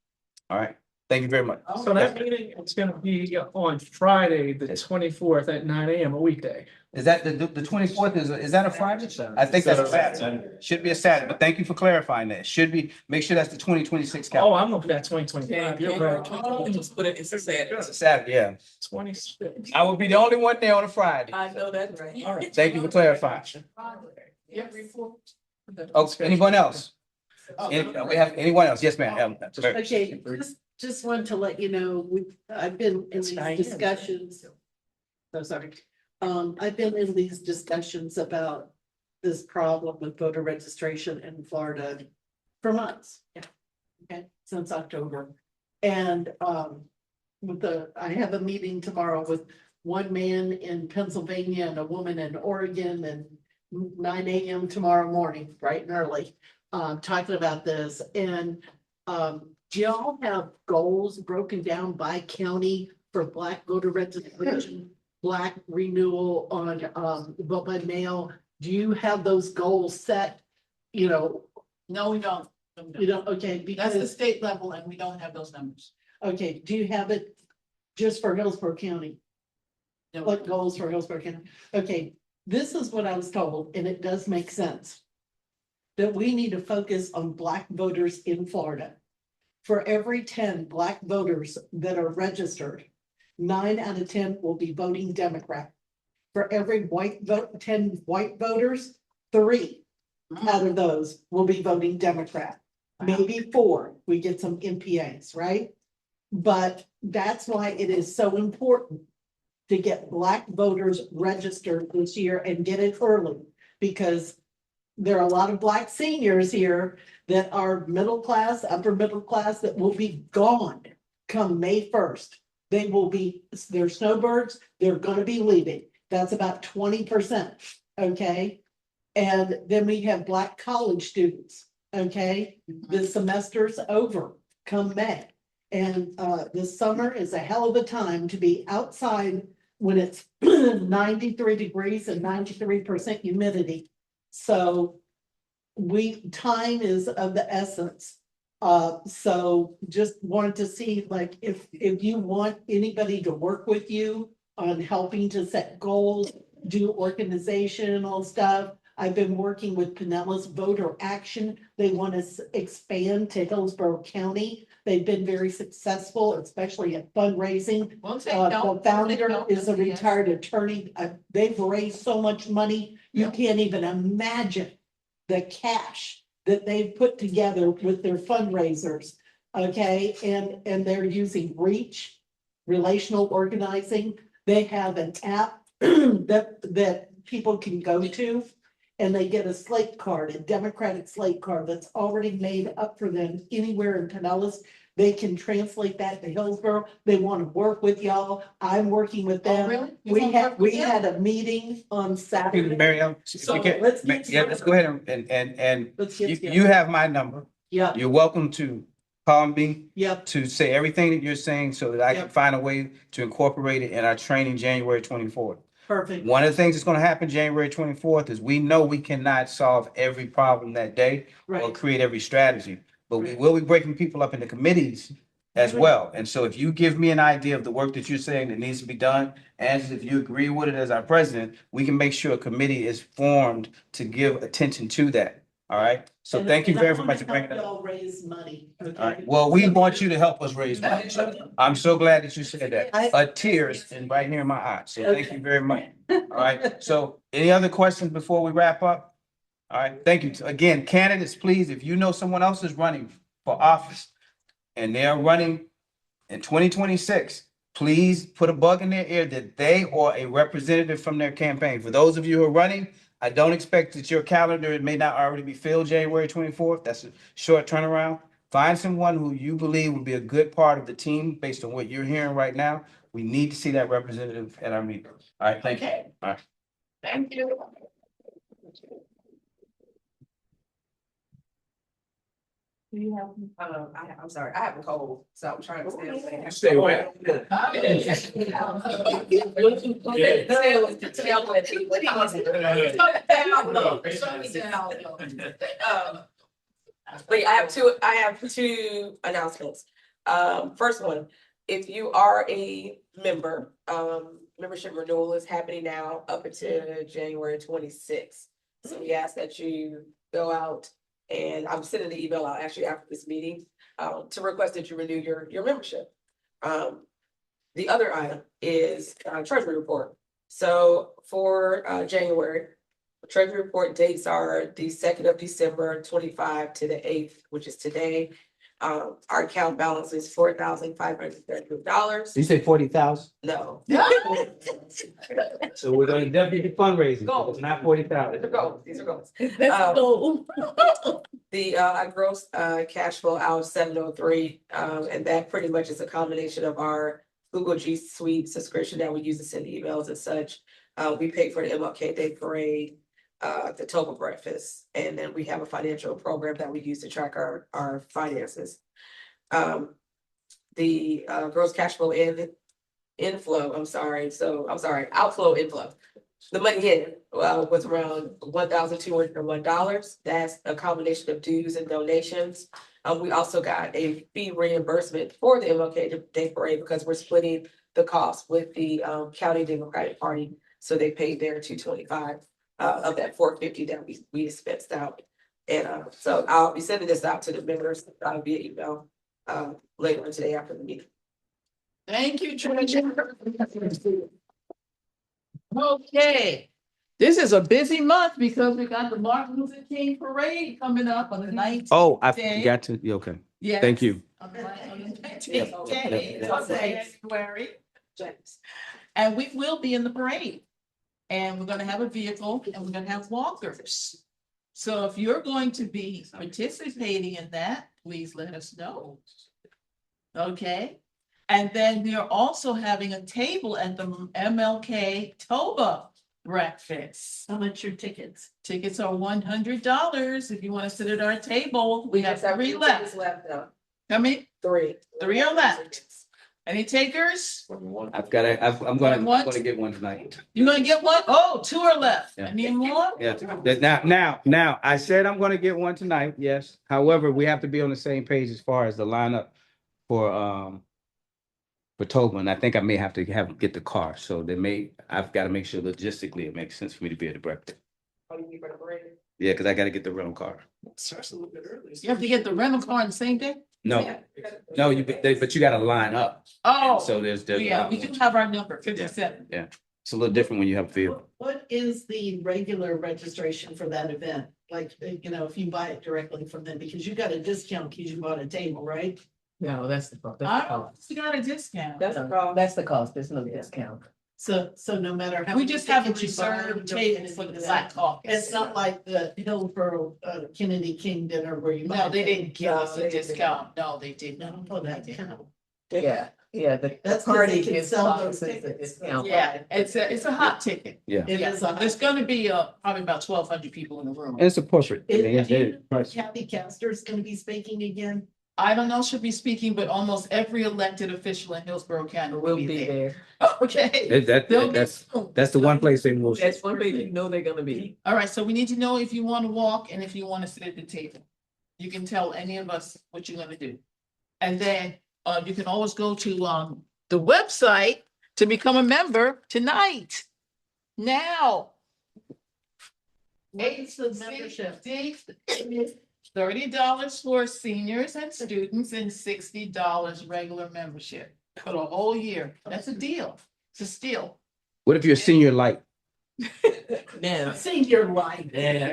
All right, thank you very much. So that meeting, it's gonna be on Friday, the 24th at 9 AM, a weekday. Is that the 24th, is that a Friday? I think that's a Saturday. Should be a Saturday, but thank you for clarifying that. Should be, make sure that's the 2026 Oh, calendar. I'm looking at 2025. You're right. Just put it, it's a It's Saturday. a Saturday, yeah. 26. I will be the only one there on a Friday. I know that's right. All right. Thank you for clarifying. Yep, report. Oh, anyone else? We have anyone else? Yes, ma'am. Okay, just want to let you know, I've been in these discussions. So sorry. I've been in these discussions about this problem with voter registration in Florida for months. Yeah. Okay, since October. And, I have a meeting tomorrow with one man in Pennsylvania and a woman in Oregon and 9 AM tomorrow morning, bright and early, talking about this. And, do y'all have goals broken down by county for Black voter registration? Black renewal on, vote by mail? Do you have those goals set? You know, No, we don't. you don't, okay, That's the because, state level and we don't have those numbers. okay, do you have it just for Hillsborough County? No. What goals for Hillsborough County? Okay, this is what I was told, and it does make sense. That we need to focus on Black voters in Florida. For every 10 Black voters that are registered, 9 out of 10 will be voting Democrat. For every 10 white voters, 3 out of those will be voting Democrat. Maybe 4, we get some MPAs, right? But that's why it is so important to get Black voters registered this year and get it early. Because there are a lot of Black seniors here that are middle class, upper middle class, that will be gone come May 1st. They will be, they're snowbirds, they're gonna be leaving. That's about 20%, okay? And then we have Black college students, okay? The semester's over come May. And this summer is a hell of a time to be outside when it's 93 degrees and 93% humidity. So time is of the essence. So just wanted to see, like, if you want anybody to work with you on helping to set goals, do organizational stuff. I've been working with Pinellas Voter Action. They want to expand to Hillsborough County. They've been very successful, especially at fundraising. We'll take The note. founder is a Yes. retired attorney. They've raised so much money, you can't even imagine the cash that they've put together with their fundraisers. Okay, and they're using Reach, relational organizing. They have an app that people can go to. And they get a slate card, a Democratic slate card that's already made up for them anywhere in Pinellas. They can translate that to Hillsborough. They want to work with y'all. I'm working with Oh, them. really? You wanna work with We them? had a meeting on Saturday. Mary Ellen, So we can- let's get yeah, let's go ahead and Let's you, get together. you have my number. Yeah, You're welcome to call me yep, to say everything that you're saying so that I can Yep. find a way to incorporate it in our training January 24th. perfect. One of the things that's gonna happen January 24th is we know we cannot solve every problem that day or Right, create every strategy, but we Right. will be breaking people up into committees as Mhm. well. And so if you give me an idea of the work that you're saying that needs to be done, and if you agree with it as our president, we can make sure a committee is formed to give attention to that. All right? So And- thank you and I very wanna much for bringing help that up. y'all raise money, All okay? right. Well, we want you to help us raise money. I'm so glad that you said that. Tears and right here in my eyes. So thank you very much. All right. So any other questions before we wrap up? All right. Thank you. Again, candidates, please, if you know someone else is running for office and they are running in 2026, please put a bug in their ear that they or a representative from their campaign. For those of you who are running, I don't expect that your calendar, it may not already be filled January 24th. That's a short turnaround. Find someone who you believe would be a good part of the team based on what you're hearing right now. We need to see that representative at our meeting. All right, thank you. Okay. All right. Thank you. I'm sorry, I have a cold, so I'm trying to stay away. Stay away. But yeah, I have two announcements. First one, if you are a member, membership renewal is happening now up until January 26th. So we ask that you go out, and I'm sending the email out actually after this meeting, to request that you renew your membership. The other item is treasury report. So for January, treasury report dates are the 2nd of December 25 to the 8th, which is today. Our account balance is $4,532. You say 40,000? No. So we're gonna definitely be fundraising, Goals. it's not 40,000. These are goals, these are goals. Let's go. The gross cash flow out of 703, and that pretty much is a combination of our Google G Suite subscription that we use to send emails and such. We pay for the MLK Day Parade, the Toba breakfast, and then we have a financial program that we use to track our finances. The gross cash flow outflow inflow. The money in was around $1,201. That's a combination of dues and donations. We also got a fee reimbursement for the MLK Day Parade because we're splitting the cost with the County Democratic Party. So they paid their $225 of that $450 that we expensed out. And so I'll be sending this out to the members via email later today after the meeting. Thank you, Treasurer. Okay, this is a busy month because we got the Martin Luther King Parade coming up on the 19th. Oh, I day. forgot to, yeah, okay, Yes. thank you. On the 19th Yep, day yep, of January. And we will be in the parade. And we're gonna have a vehicle and we're gonna have walkers. So if you're going to be participating in that, please let us know. Okay, and then we are also having a table at the MLK Toba breakfast. How much your tickets? Tickets are $100 if you want to sit at our table. We have just have 3 two left. tickets left though. How many? Three. 3 are left. Any takers? I'm gonna get one tonight. You're gonna get one? Oh, 2 are left. Yeah. Any more? Yeah, now, I said I'm gonna get one tonight, yes. However, we have to be on the same page as far as the lineup for Tobin. I think I may have to get the car, so I've got to make sure logistically it makes sense for me to be at the breakfast. Oh, you need for the parade? Yeah, because I got to get the rental car. Starts a little bit early. You have to get the rental car on the same day? No, Yeah. no, but you got to line up. Oh, So there's, yeah, we do have our number, 57. it's a little different when you have a field. What is the regular registration for that event? Like, if you buy it directly from them, because you got a discount because you bought a table, right? No, that's the cost. I don't, we got a discount. That's the call. That's the cost. There's no discount. So no matter how. We many just have a tickets you buy, you reserved don't table get for the anything Black back. Caucus. It's not like the Hillsborough Kennedy King dinner where you. No, they didn't give us No, a they didn't. discount. No, they did No, not. oh, that count. Yeah, the That's 'cause party they can gives sell those sponsors a tickets. discount. Yeah, it's a hot ticket. Yeah. It is a. There's gonna be probably about 1,200 people in the room. And it's a portrait. I mean, Is Kathy Castor's gonna be speaking again? I don't know, she'll be speaking, but almost every elected official in Hillsborough County We'll be there. Okay. They'll be- That's the one place they will. That's one place you know they're gonna be. All right, so we need to know if you want to walk and if you want to sit at the table. You can tell any of us what you're gonna do. And then you can always go to the website to become a member tonight. Now. What's the membership? $30 for seniors and students and $60 regular membership for the whole year. That's a deal. It's a steal. What if you're a senior light? No, Senior life.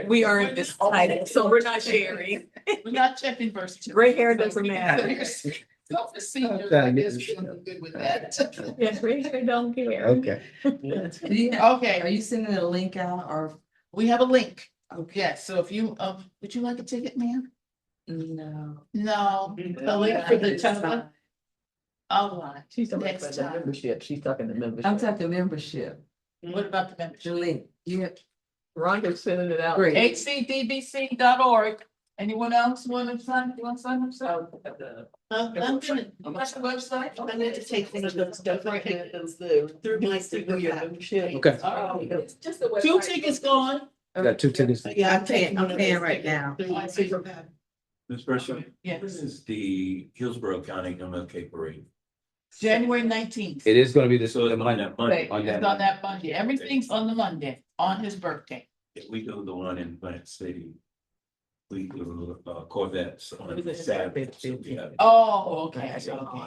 we earned this title, so we're not sharing. We're not checking birth certificates. Gray hair doesn't matter. So for seniors, I guess we're gonna be good with that. Yeah, gray hair don't care. Okay. Okay, Are you sending a link out or? we have a link. Yes, so if you, would you like a ticket, ma'am? No. No. The link for the Toba? All right. She's talking Next about the time. membership. She's talking the membership. I'm talking membership. What about the membership? The link. You have, Rhonda's sending it out. Great. hcdbc.org, Anyone else want to sign themselves? I'm gonna, What's the website? I'm gonna take one of those documents through my super PAC. Okay. All right. It's just the website. 2 tickets gone. Got 2 tickets. Yeah, I'm paying right now. Through my super PAC. Ms. Person, Yes. this is the Hillsborough County MLK Parade. January 19th. It is gonna be this, So the it's on Monday. that Monday. On It's that on that Monday. Everything's on the Monday, on his birthday. If we do the one in Plant City, we do Corvettes on Saturday. So we have it Oh, okay.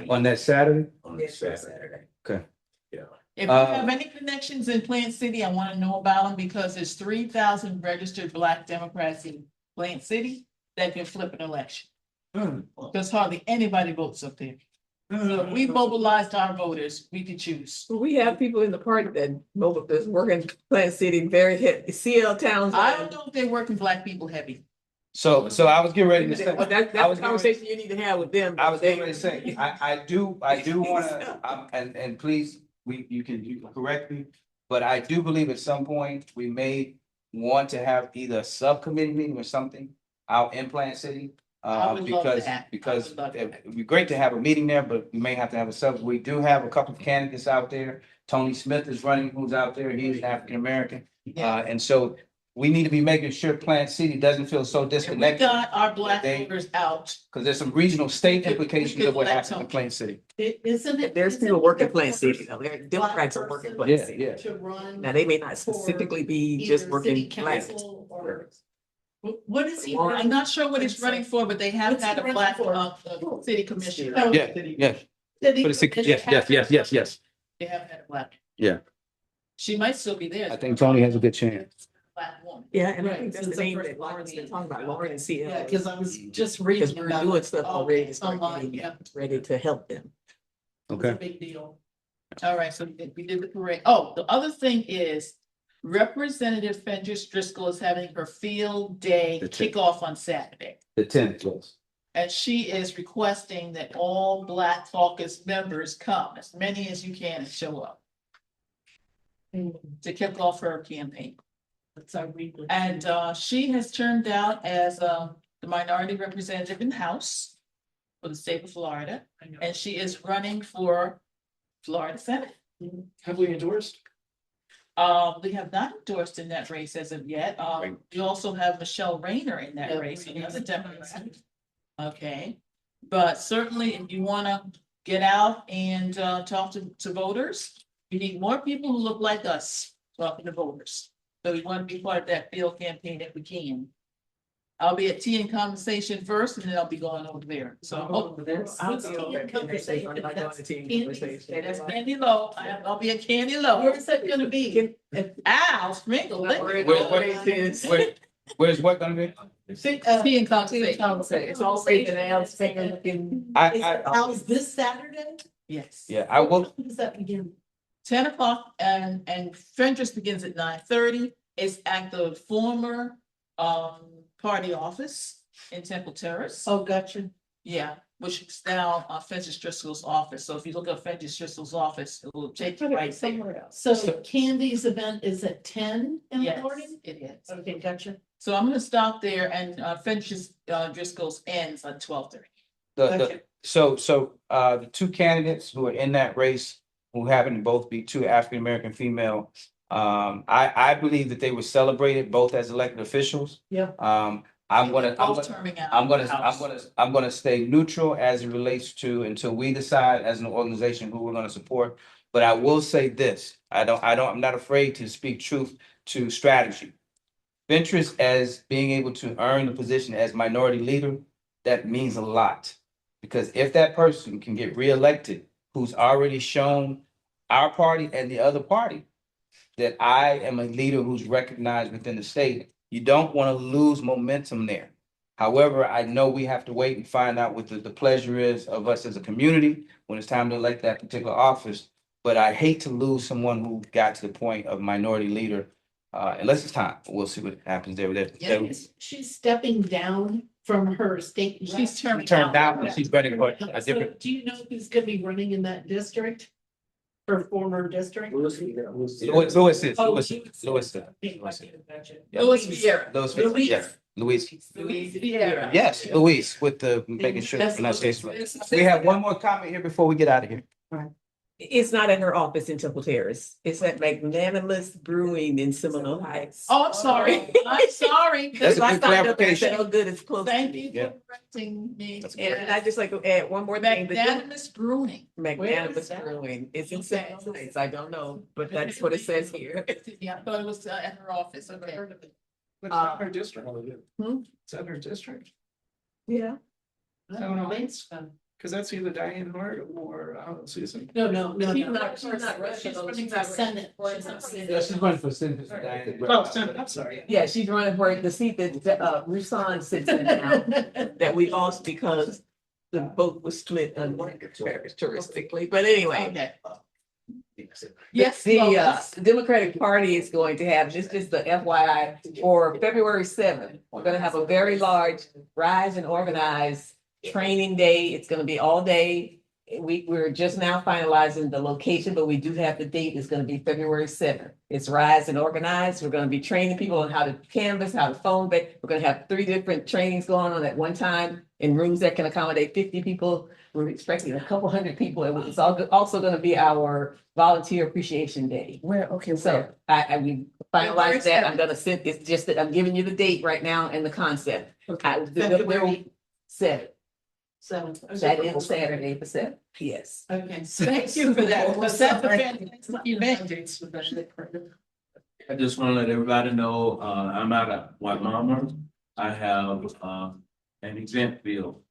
On that Saturday? on Yes, Saturday. Okay. Yeah. If you have any connections in Plant City, I want to know about them because there's 3,000 registered Black Democrats in Plant City that can flip an election. Because hardly anybody votes up there. So if we mobilized our voters, we could choose. We have people in the party that's working Plant City very hit, CL Towns. I don't know if they're working Black people heavy. So I was getting ready to say. Well, that's I was the getting ready- conversation you need to have with them. I was getting ready to say, I do wanna, and please, you can correct me. But I do believe at some point, we may want to have either a subcommittee meeting or something out in Plant City. I would love Because, that. I because would love that. it'd be great to have a meeting there, but we may have to have a sub. We do have a couple of candidates out there. Tony Smith is running, who's out there. He's African American. Yeah. And so we need to be making sure Plant City doesn't feel so And we disconnected. got our Black They- voters out. Cause there's some regional state We could implications of what let happens in Tony- Plant City. Isn't it? There's isn't people it working the Plant City, first though. There are Black Democrats are working person Plant Yeah, City. yeah. To run. Now, they may not for specifically be just either city working Plant. council or- What is he? Or- I'm not sure what he's running for, but they have What's had he a running Black for? city commissioner. Oh, Yeah, yeah. City For the six, commission. yes. They haven't had a Black. Yeah. She might still be there. I think Tony has a good chance. Black woman. Yeah, and I Right, think that's so the it's the name first that Lauren's been one. talking about, Lauren and CL. Yeah, because I was just Because reading we're about. doing stuff already to Okay, start online, getting yeah, ready to help them. it's a big deal. All right, so we did the parade. Oh, the other thing is Representative Fenris Driscoll is having her field day The 10th. kickoff on Saturday. The 10th, yes. And she is requesting that all Black Caucus members come, as many as you can, and show up to kick off her campaign. That's our weekly. And she has turned out as the minority representative in the House for the state of Florida, I know. and she is running for Florida Senate. Heavily endorsed. We have not endorsed in that race as of yet. Right. We also have Michelle Rayner in that Yeah. race, another Democrat. Okay, but certainly if you wanna get out and talk to voters, you need more people who look like us talking to voters. So we want to be part of that field campaign if we can. I'll be at tea and conversation first, and then I'll be going over there. So I'll be What's over the at conversation. I'm not going to team Candy. conversation. that's Candy Low. I'll be at Candy Low. Where's that gonna be? Ow, sprinkle. Where's what gonna be? Tea and conversation. It's all safe and announced, looking. How's this Saturday? Yes. Yeah, I will, When does that begin? 10 o'clock and Fenris begins at 9:30. It's at the former party office in Temple Terrace. Oh, gotcha. Yeah, which is now Fenris Driscoll's office. So if you look up Fenris Driscoll's office, it will take you right there. Somewhere else. So Candy's event is at 10 in the Yes, morning? it is. Okay, gotcha. So I'm gonna stop there and Fenris Driscoll's ends at 12:30. the 2 candidates who are in that race, who happen to both be 2 African-American female, I believe that they were celebrated both as elected officials. Yeah. I'm gonna, Both terming out. I'm gonna stay neutral as it relates to until we decide as an organization who we're gonna support. But I will say this, I'm not afraid to speak truth to strategy. Ventress as being able to earn the position as minority leader, that means a lot. Because if that person can get reelected, who's already shown our party and the other party that I am a leader who's recognized within the state, you don't want to lose momentum there. However, I know we have to wait and find out what the pleasure is of us as a community when it's time to elect that particular office. But I hate to lose someone who got to the point of minority leader, unless it's time. We'll see what happens there. She's stepping down from her state. She's rep. turned Turned down, and she's running for a So different. do you know who's gonna be running in that district? Her former district? Lewis is. Oh, Lewis is. she Lewis was- is. Lewis. Yeah. Louis Vieira. Those, Louise. yeah, Louise. Louise Vieira. Yes, Louise, with the making sure the pronunciation. right. We have one more comment here before we get out of here. It's not at her office in Temple Terrace. It's at Magnanimous Brewing in Seminole Heights. Oh, I'm sorry. I'm sorry. That's a I good signed up and clarification. said, oh, good, it's close. Thank you Yeah. for correcting me. That's And I'd just like to add one more thing. The Magnanimous Brewing. Magnanimous that? Brewing. It's in Okay. Seminole Heights. I don't know, but that's what it says here. Yeah, I thought it was at her office, okay. It's not her district. Hmm? It's in her district, Yeah. don't know. Cause that's either Diane Hart or Susan. No, no, She's not running. She's running for Senate. She's not Yeah, she's running for Senate. Diane. Oh, Senate, I'm sorry. Yeah, she's running for the seat that Rusan sits in now, that we lost because the vote was split uncharacteristically, but anyway. Okay. Yes, The Lois. Democratic Party is going to have, just as the FYI, for February 7th, we're gonna have a very large Rise and Organize training day. It's gonna be all day. We're just now finalizing the location, but we do have the date. It's gonna be February 7th. It's Rise and Organize. We're gonna be training people on how to canvas, how to phone back. We're gonna have 3 different trainings going on at one time in rooms that can accommodate 50 people. We're expecting a couple hundred people. And it's also gonna be our Volunteer Appreciation Day. Where, okay, So we finalized that. I'm gonna send, it's just that I'm giving you the date right now and the concept. February. 7th. So. That is Saturday the 7th. Yes. Okay, thank you for that. Was that the fantastic event? I just want to let everybody know, I'm out of Waimama. I have, an event bill.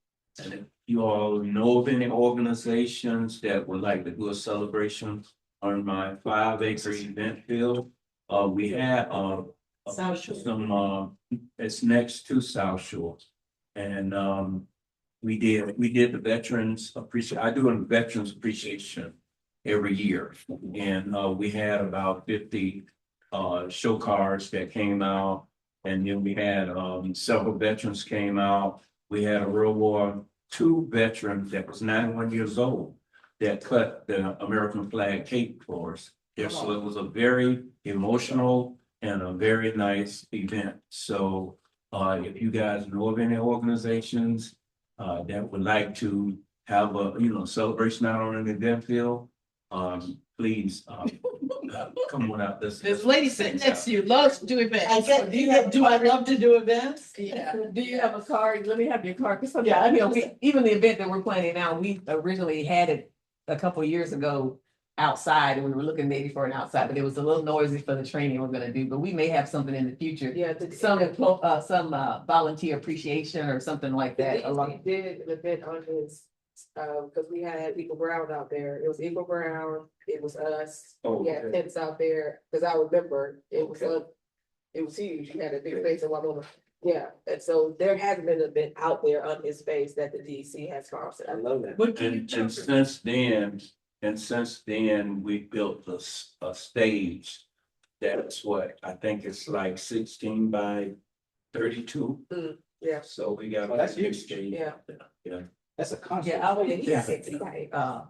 And if you all know of any organizations that would like to do a celebration on my 5-acre event bill, we had, South Shore. some, it's next to South Shore. And, we did the I do a veterans appreciation every year. And, we had about 50, show cars that came out. And then we had, several veterans came out. We had a World War II veteran that was 91 years old that cut the American flag cape for us. Yeah, so it was a very emotional and a very nice event. So, if you guys know of any organizations, that would like to have a, celebration out on an event field, please, come on out. This lady sitting next to you loves to do events. I said, do I love to do events? Yeah. Do you have a card? Let me have your card. 'Cause sometimes, Yeah, I even the event that we're planning now, we originally had it a couple of years ago outside, and we were looking maybe for an outside, but it was a little noisy for the training we're gonna do, but we may have something in the future. Yeah. Some volunteer appreciation or something like that He along. did an event on his, because we had Eagle Brown out there. It was Eagle Brown, it was us. Oh, We had okay. tents out there, because I remember it was, it was huge. You had a big space in one moment. Yeah, and so there hasn't been an event out there on his space that the DEC has sponsored. I love that. What can you And tell? since then, we built a stage. That's what, I think it's like 16 by 32. Yeah. So we got. Oh, that's a big huge. stage. Yeah. Yeah. That's a concert. Yeah,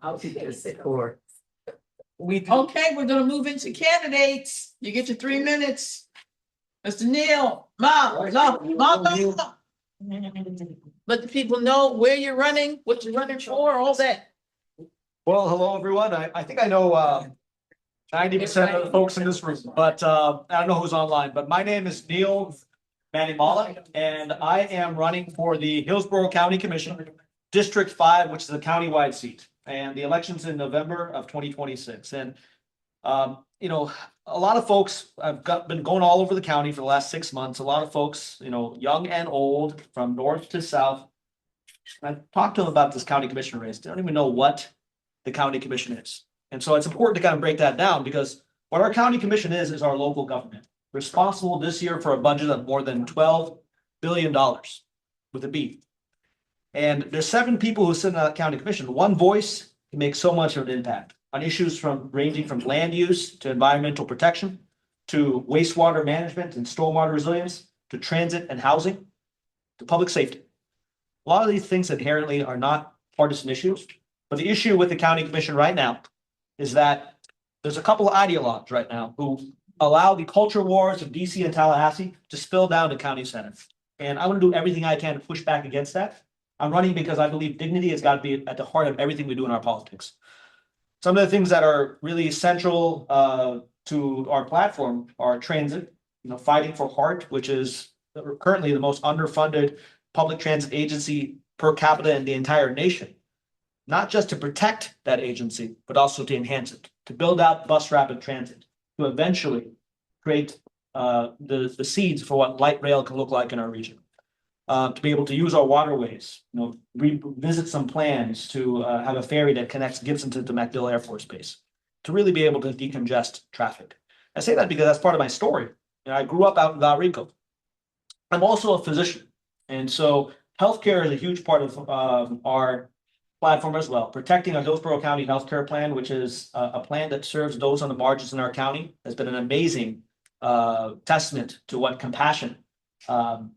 I'll take this for. We. Okay, we're gonna move into candidates. You get your 3 minutes. Mr. Neil, let the people know where you're running, what you're running for, all that. Well, hello, everyone. I think I know 90% of the folks in this room, but I don't know who's online. But my name is Neil Manimala, and I am running for the Hillsborough County Commission, District 5, which is a countywide seat. And the election's in November of 2026. And a lot of folks have been going all over the county for the last 6 months. A lot of folks, young and old, from north to south. I've talked to them about this county commission race. They don't even know what the county commission is. And so it's important to kind of break that down, because what our county commission is our local government, responsible this year for a budget of more than $12 billion with a B. And there's 7 people who sit on that county commission. One voice can make so much of an impact on issues ranging from land use to environmental protection, to wastewater management and stormwater resilience, to transit and housing, to public safety. A lot of these things inherently are not partisan issues, but the issue with the county commission right now is that there's a couple of ideologues right now who allow the culture wars of DC and Tallahassee to spill down to county center. And I want to do everything I can to push back against that. I'm running because I believe dignity has got to be at the heart of everything we do in our politics. Some of the things that are really central to our platform are transit, fighting for HART, which is currently the most underfunded public transit agency per capita in the entire nation. Not just to protect that agency, but also to enhance it, to build out bus rapid transit, to eventually create the seeds for what light rail can look like in our region. To be able to use our waterways, revisit some plans to have a ferry that connects Gibson to the MacDill Air Force Base, to really be able to decongest traffic. I say that because that's part of my story. I grew up out in Valrico. I'm also a physician, and so healthcare is a huge part of our platform as well. Protecting our Hillsborough County Healthcare Plan, which is a plan that serves those on the margins in our county, has been an amazing testament to what compassion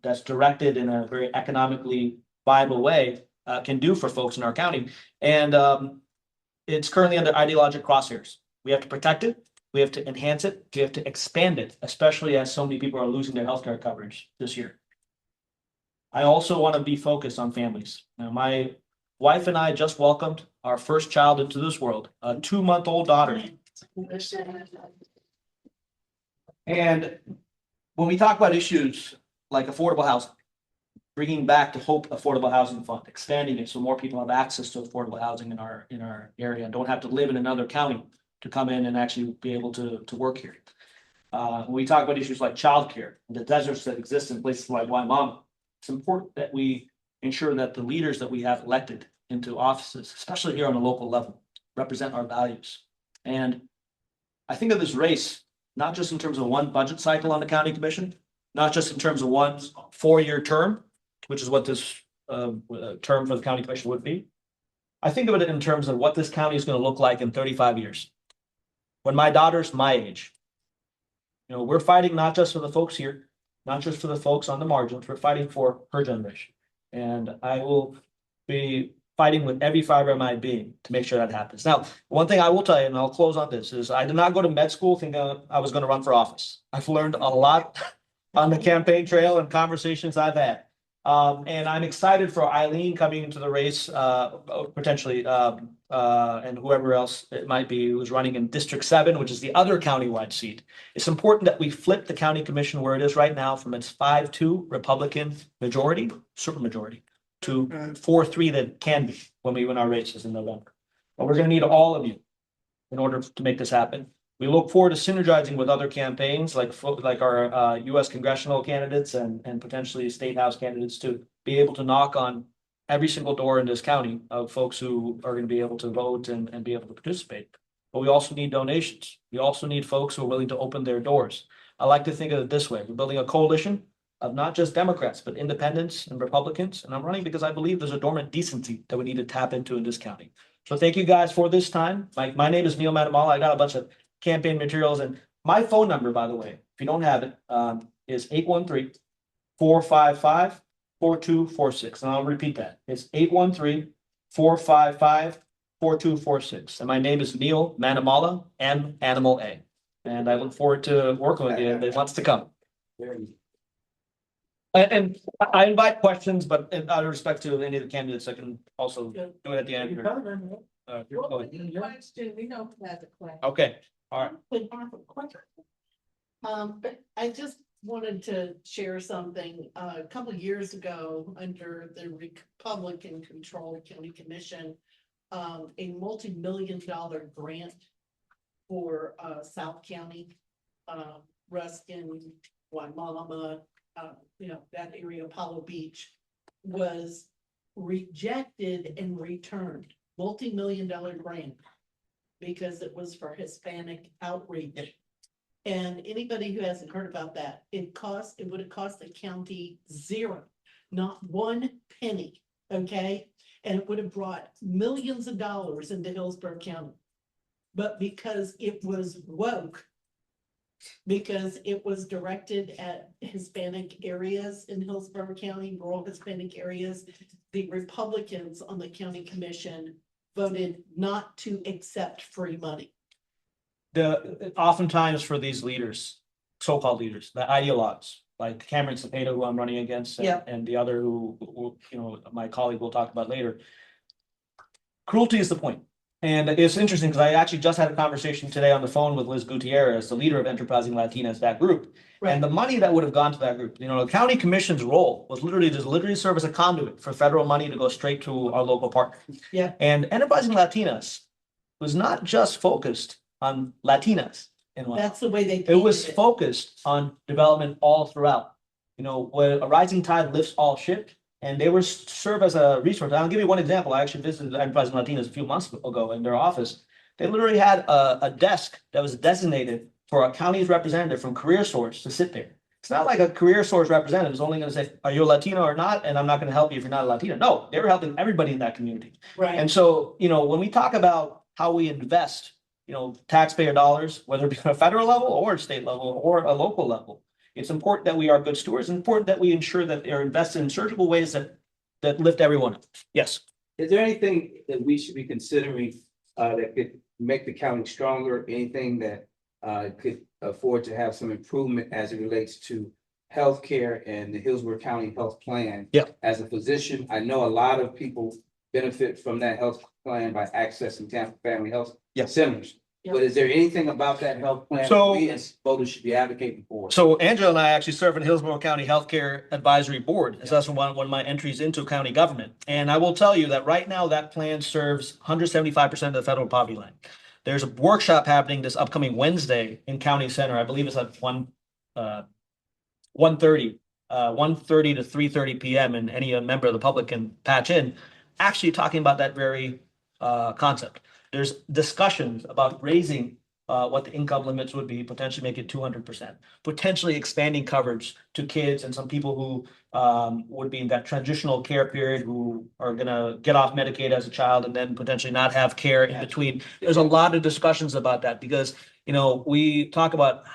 that's directed in a very economically viable way can do for folks in our county. And it's currently under ideologic crosshairs. We have to protect it. We have to enhance it. We have to expand it, especially as so many people are losing their healthcare coverage this year. I also want to be focused on families. Now, my wife and I just welcomed our first child into this world, a 2-month-old daughter. And when we talk about issues like affordable housing, bringing back the Hope Affordable Housing Fund, expanding it so more people have access to affordable housing in our area and don't have to live in another county to come in and actually be able to work here. When we talk about issues like childcare, the deserts that exist in places like Waimama, it's important that we ensure that the leaders that we have elected into offices, especially here on a local level, represent our values. And I think of this race, not just in terms of one budget cycle on the county commission, not just in terms of one 4-year term, which is what this term for the county commission would be. I think of it in terms of what this county is going to look like in 35 years. When my daughter's my age, we're fighting not just for the folks here, not just for the folks on the margins, we're fighting for her generation. And I will be fighting with every fiber of my being to make sure that happens. Now, one thing I will tell you, and I'll close on this, is I did not go to med school thinking I was going to run for office. I've learned a lot on the campaign trail and conversations I've had. And I'm excited for Eileen coming into the race, potentially, and whoever else it might be who's running in District 7, which is the other countywide seat. It's important that we flip the county commission where it is right now from its 5-2 Republican majority, supermajority, to 4-3 that can be when we win our races in November. But we're going to need all of you in order to make this happen. We look forward to synergizing with other campaigns like our U.S. congressional candidates and potentially state house candidates to be able to knock on every single door in this county of folks who are going to be able to vote and be able to participate. But we also need donations. We also need folks who are willing to open their doors. I like to think of it this way. We're building a coalition of not just Democrats, but independents and Republicans. And I'm running because I believe there's a dormant decency that we need to tap into in this county. So thank you guys for this time. My name is Neil Matamala. I got a bunch of campaign materials, and my phone number, by the way, if you don't have it, is 813-455-4246. And I'll repeat that. It's 813-455-4246. And my name is Neil Matamala, M Animal A. And I look forward to working with you in the months to come. And I invite questions, but out of respect to any of the candidates, I can also do it at the end. We know who has a question. Okay, all right. But I just wanted to share something. A couple of years ago, under the Republican controlled county commission, a multi-million-dollar grant for South County, Ruskin, Waimama, that area, Apollo Beach, was rejected and returned. Multi-million-dollar grant because it was for Hispanic outreach. And anybody who hasn't heard about that, it would have cost the county zero, not 1 penny, okay? And it would have brought millions of dollars into Hillsborough County. But because it was woke, because it was directed at Hispanic areas in Hillsborough County, rural Hispanic areas, the Republicans on the county commission voted not to accept free money. oftentimes for these leaders, so-called leaders, the ideologues, like Cameron Cepeda, who I'm running against, Yeah. and the other who, my colleague will talk about later. Cruelty is the point. And it's interesting because I actually just had a conversation today on the phone with Liz Gutierrez, the leader of Enterprising Latinas, that group. And the money that would have gone to that group, the county commission's role was literally to serve as a conduit for federal money to go straight to our local partner. Yeah. And Enterprising Latinas was not just focused on Latinas in life. That's the way they. It was painted it. focused on development all throughout. Where a rising tide lifts all ships, and they were serve as a resource. I'll give you one example. I actually visited Enterprising Latinas a few months ago in their office. They literally had a desk that was designated for a county's representative from CareerSource to sit there. It's not like a CareerSource representative is only going to say, are you a Latino or not? And I'm not going to help you if you're not a Latino. No, they were helping everybody in that community. Right. And so, when we talk about how we invest, taxpayer dollars, whether it be on a federal level or a state level or a local level, it's important that we are good stewards. It's important that we ensure that they're invested in surgical ways that lift everyone up. Yes. Is there anything that we should be considering that could make the county stronger? Anything that could afford to have some improvement as it relates to healthcare and the Hillsborough County Health Plan? Yeah. As a physician, I know a lot of people benefit from that health plan by accessing Tampa Family Health Yeah. Centers. Yeah. But is there anything about that health plan So- that we as voters should be advocating for? So Angela and I actually serve on Hillsborough County Healthcare Advisory Board. As that's one of my entries into county government. And I will tell you that right now that plan serves 175% of the federal poverty line. There's a workshop happening this upcoming Wednesday in County Center. I believe it's at 1:30 to 3:30 p.m. and any member of the public can patch in, actually talking about that very concept. There's discussions about raising what the income limits would be, potentially make it 200%, potentially expanding coverage to kids and some people who would be in that transitional care period who are gonna get off Medicaid as a child and then potentially not have care in between. There's a lot of discussions about that because, we talk about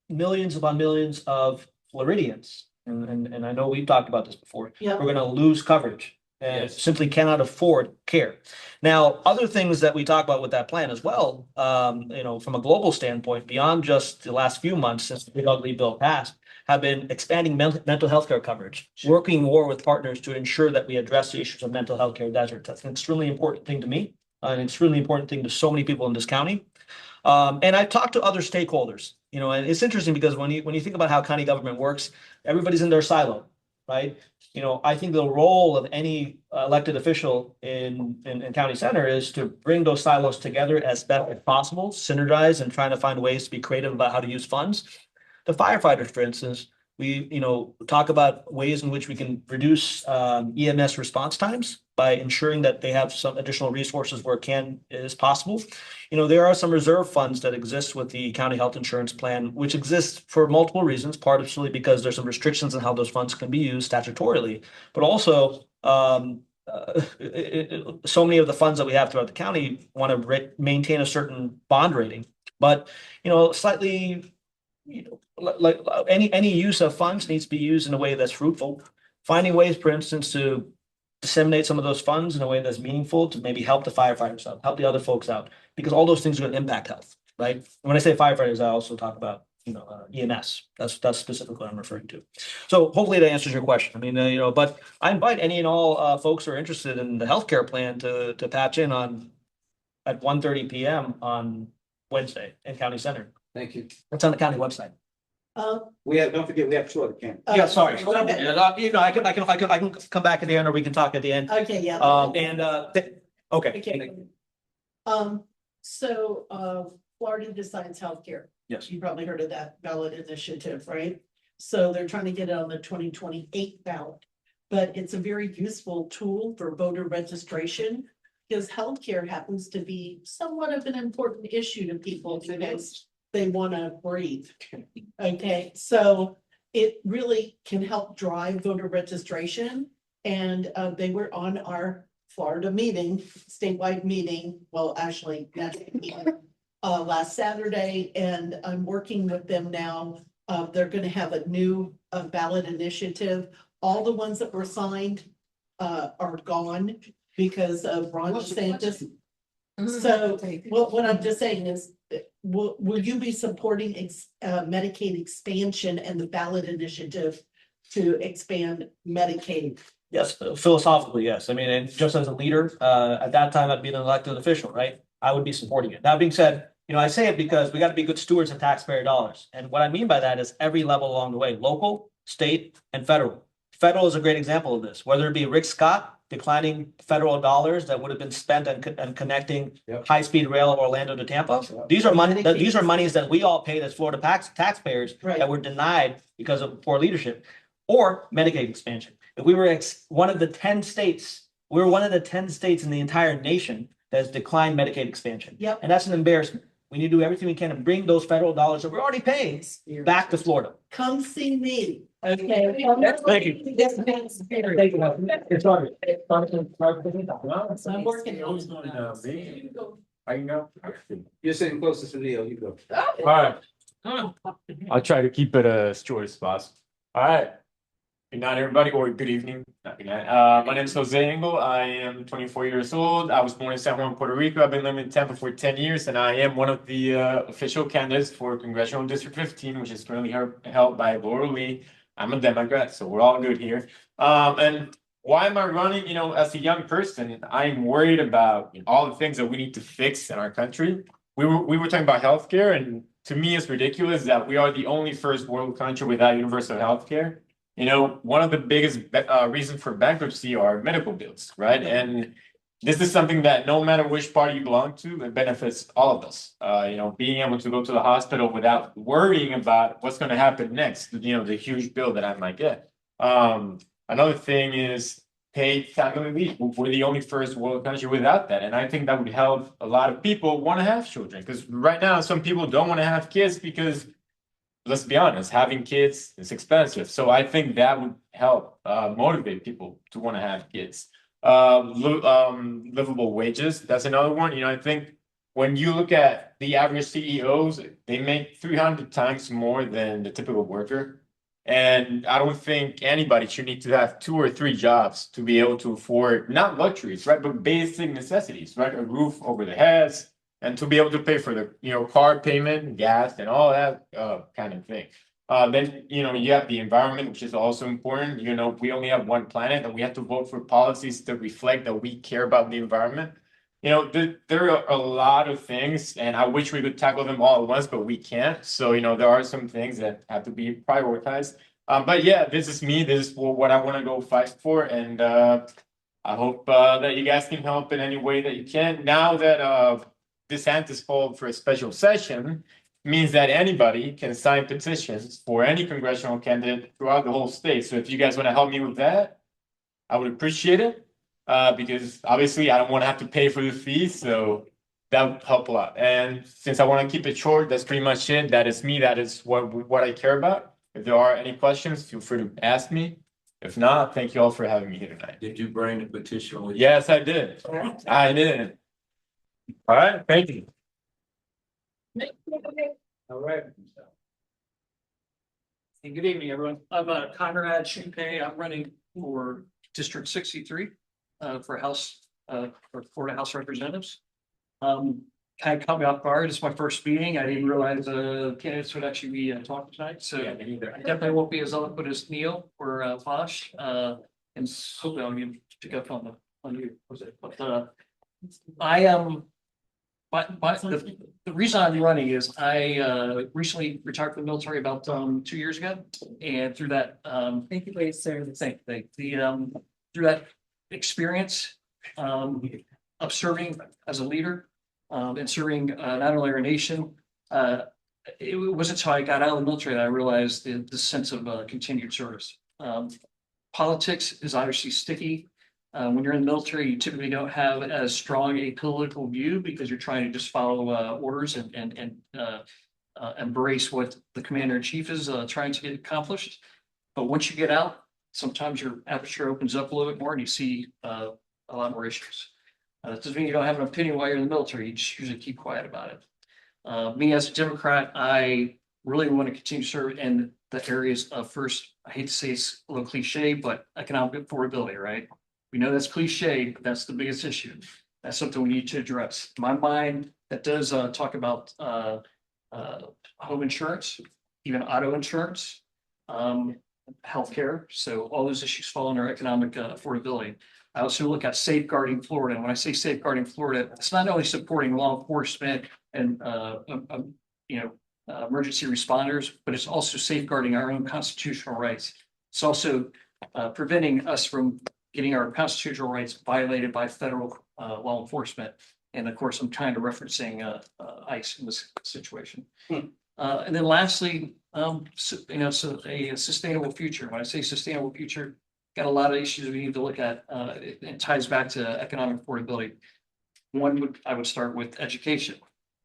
millions upon millions of Floridians. And I know we've talked about this before. Yeah. We're gonna lose coverage and Yes. simply cannot afford care. Now, other things that we talk about with that plan as well, from a global standpoint, beyond just the last few months since the big ugly bill passed, have been expanding mental health care coverage, working more with partners to ensure that we address the issues of mental health care deserts. That's an extremely important thing to me, an extremely important thing to so many people in this county. And I've talked to other stakeholders, and it's interesting because when you think about how county government works, everybody's in their silo, right? I think the role of any elected official in county center is to bring those silos together as best as possible, synergize and trying to find ways to be creative about how to use funds. The firefighters, for instance, we, talk about ways in which we can reduce EMS response times by ensuring that they have some additional resources where is possible. There are some reserve funds that exist with the county health insurance plan, which exists for multiple reasons, partially because there's some restrictions on how those funds can be used statutorily, but also so many of the funds that we have throughout the county want to maintain a certain bond rating, but, slightly, like any use of funds needs to be used in a way that's fruitful. Finding ways, for instance, to disseminate some of those funds in a way that's meaningful to maybe help the firefighters out, help the other folks out, because all those things are going to impact health, right? When I say firefighters, I also talk about, EMS. That's specifically what I'm referring to. So hopefully that answers your question. I mean, but I invite any and all folks who are interested in the healthcare plan to patch in at 1:30 p.m. on Wednesday in County Center. Thank you. It's on the county website. Don't forget, we have two other candidates. Yeah, sorry. Okay. I can come back at the end, or we can talk at the end. Okay, yeah. Okay. So Florida Decides Healthcare. Yes. You probably heard of that ballot initiative, right? So they're trying to get it on the 2028 ballot. But it's a very useful tool for voter registration because healthcare happens to be somewhat of an important issue to people because they want to breathe. Okay, so it really can help drive voter registration. And they were on our Florida meeting, statewide meeting, well, actually, last Saturday, and I'm working with them now. They're gonna have a new ballot initiative. All the ones that were signed are gone because of Ron DeSantis. So what I'm just saying is, will you be supporting Medicaid expansion and the ballot initiative to expand Medicaid? Yes, philosophically, yes. I mean, and just as a leader, at that time, I'd be an elected official, right? I would be supporting it. That being said, I say it because we got to be good stewards of taxpayer dollars. And what I mean by that is every level along the way, local, state, and federal. Federal is a great example of this, whether it be Rick Scott declining federal dollars that would have been spent on connecting Yep. high-speed rail of Orlando to Tampa. These are money, these are monies that we all paid as Florida taxpayers Right. that were denied because of poor leadership, or Medicaid expansion. If we were one of the 10 states, we're one of the 10 states in the entire nation that has declined Medicaid expansion. Yep. And that's an embarrassment. We need to do everything we can to bring those federal dollars that we're already paying back to Florida. Come see me, okay? Thank you. Thank you. It's all right. I'm working on it. I can go. You're sitting closest to Neil, you go. All right. I'll try to keep it as short as possible. All right. Good night, everybody, or good evening. Not good night. My name is Jose Engel. I am 24 years old. I was born in San Juan, Puerto Rico. I've been living in Tampa for 10 years, and I am one of the official candidates for Congressional District 15, which is currently held by Laura Lee. I'm a Democrat, so we're all good here. And why am I running? As a young person, I'm worried about all the things that we need to fix in our country. We were talking about healthcare, and to me, it's ridiculous that we are the only first world country without universal healthcare. One of the biggest reasons for bankruptcy are medical bills, right? And this is something that no matter which party you belong to, it benefits all of us. Being able to go to the hospital without worrying about what's going to happen next, the huge bill that I might get. Another thing is paid family leave. We're the only first world country without that. And I think that would help a lot of people want to have children. Because right now, some people don't want to have kids because, let's be honest, having kids is expensive. So I think that would help motivate people to want to have kids. Livable wages, that's another one. I think when you look at the average CEOs, they make 300 times more than the typical worker. And I don't think anybody should need to have 2 or 3 jobs to be able to afford not luxuries, right, but basic necessities, right? A roof over their heads, and to be able to pay for the car payment, gas, and all that kind of thing. Then you have the environment, which is also important. We only have one planet, and we have to vote for policies that reflect that we care about the environment. There are a lot of things, and I wish we could tackle them all at once, but we can't. So there are some things that have to be prioritized. But yeah, this is me. This is what I want to go fight for, and I hope that you guys can help in any way that you can. Now that DeSantis called for a special session, means that anybody can sign petitions for any congressional candidate throughout the whole state. So if you guys want to help me with that, I would appreciate it. Because obviously I don't want to have to pay for the fees, so that would help a lot. And since I want to keep it short, that's pretty much it. That is me. That is what I care about. If there are any questions, feel free to ask me. If not, thank you all for having me here tonight. Did you bring the petition with you? Yes, I did. I did. All right, thank you. All right. Hey, good evening, everyone. I'm Conrad Shinpei. I'm running for District 63 for Florida House of Representatives. Kind of caught me off guard. It's my first meeting. I didn't realize candidates would actually be talking tonight. So Yeah, me neither. I definitely won't be as eloquent as Neil or Posh. And so I'll get to pick up on you. But I am. The reason I'm running is I recently retired from the military about 2 years ago, and through that Thank you for your service. through that experience of serving as a leader and serving not only our nation, it wasn't until I got out of the military that I realized the sense of continued service. Politics is obviously sticky. When you're in the military, you typically don't have as strong a political view because you're trying to just follow orders and embrace what the commander in chief is trying to get accomplished. But once you get out, sometimes your aperture opens up a little bit more and you see a lot more issues. That doesn't mean you don't have an opinion while you're in the military. You just usually keep quiet about it. Me as a Democrat, I really want to continue to serve in the areas of first, I hate to say it's a little cliche, but economic affordability, right? We know that's cliche, but that's the biggest issue. That's something we need to address. In my mind, that does talk about home insurance, even auto insurance, healthcare. So all those issues fall under economic affordability. I also look at safeguarding Florida. And when I say safeguarding Florida, it's not only supporting law enforcement and emergency responders, but it's also safeguarding our own constitutional rights. It's also preventing us from getting our constitutional rights violated by federal law enforcement. And of course, I'm kind of referencing ICE in this situation. And then lastly, so a sustainable future. When I say sustainable future, got a lot of issues we need to look at. It ties back to economic affordability. I would start with education.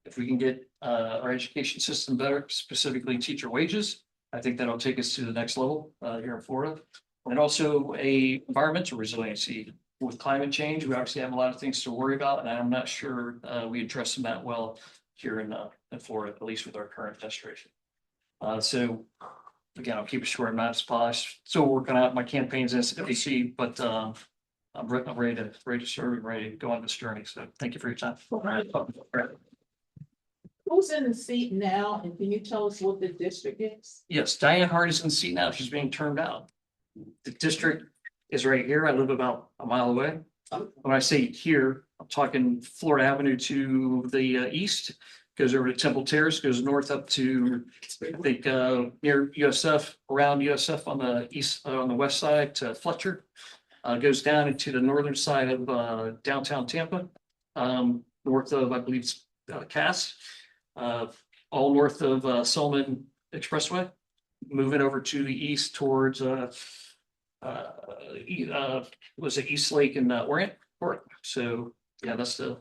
If we can get our education system better, specifically teacher wages, I think that'll take us to the next level here in Florida. And also a environmental resiliency. With climate change, we obviously have a lot of things to worry about, and I'm not sure we address them that well here in Florida, at least with our current administration. So again, I'll keep it short. I'm not as polished. Still working out my campaigns as FEC, but I'm ready to serve and ready to go on this journey. So thank you for your time. Who's in the seat now, and can you tell us what the district is? Yes, Diane Hart is in the seat now. She's being turned out. The district is right here. I live about a mile away. When I say here, I'm talking Florida Avenue to the east, goes over to Temple Terrace, goes north up to, I think, near USF, around USF on the east, on the west side to Fletcher. Goes down into the northern side of downtown Tampa, north of, I believe, Cass, all north of Solomon Expressway, moving over to the east towards was it East Lake and Orient? So yeah, that's the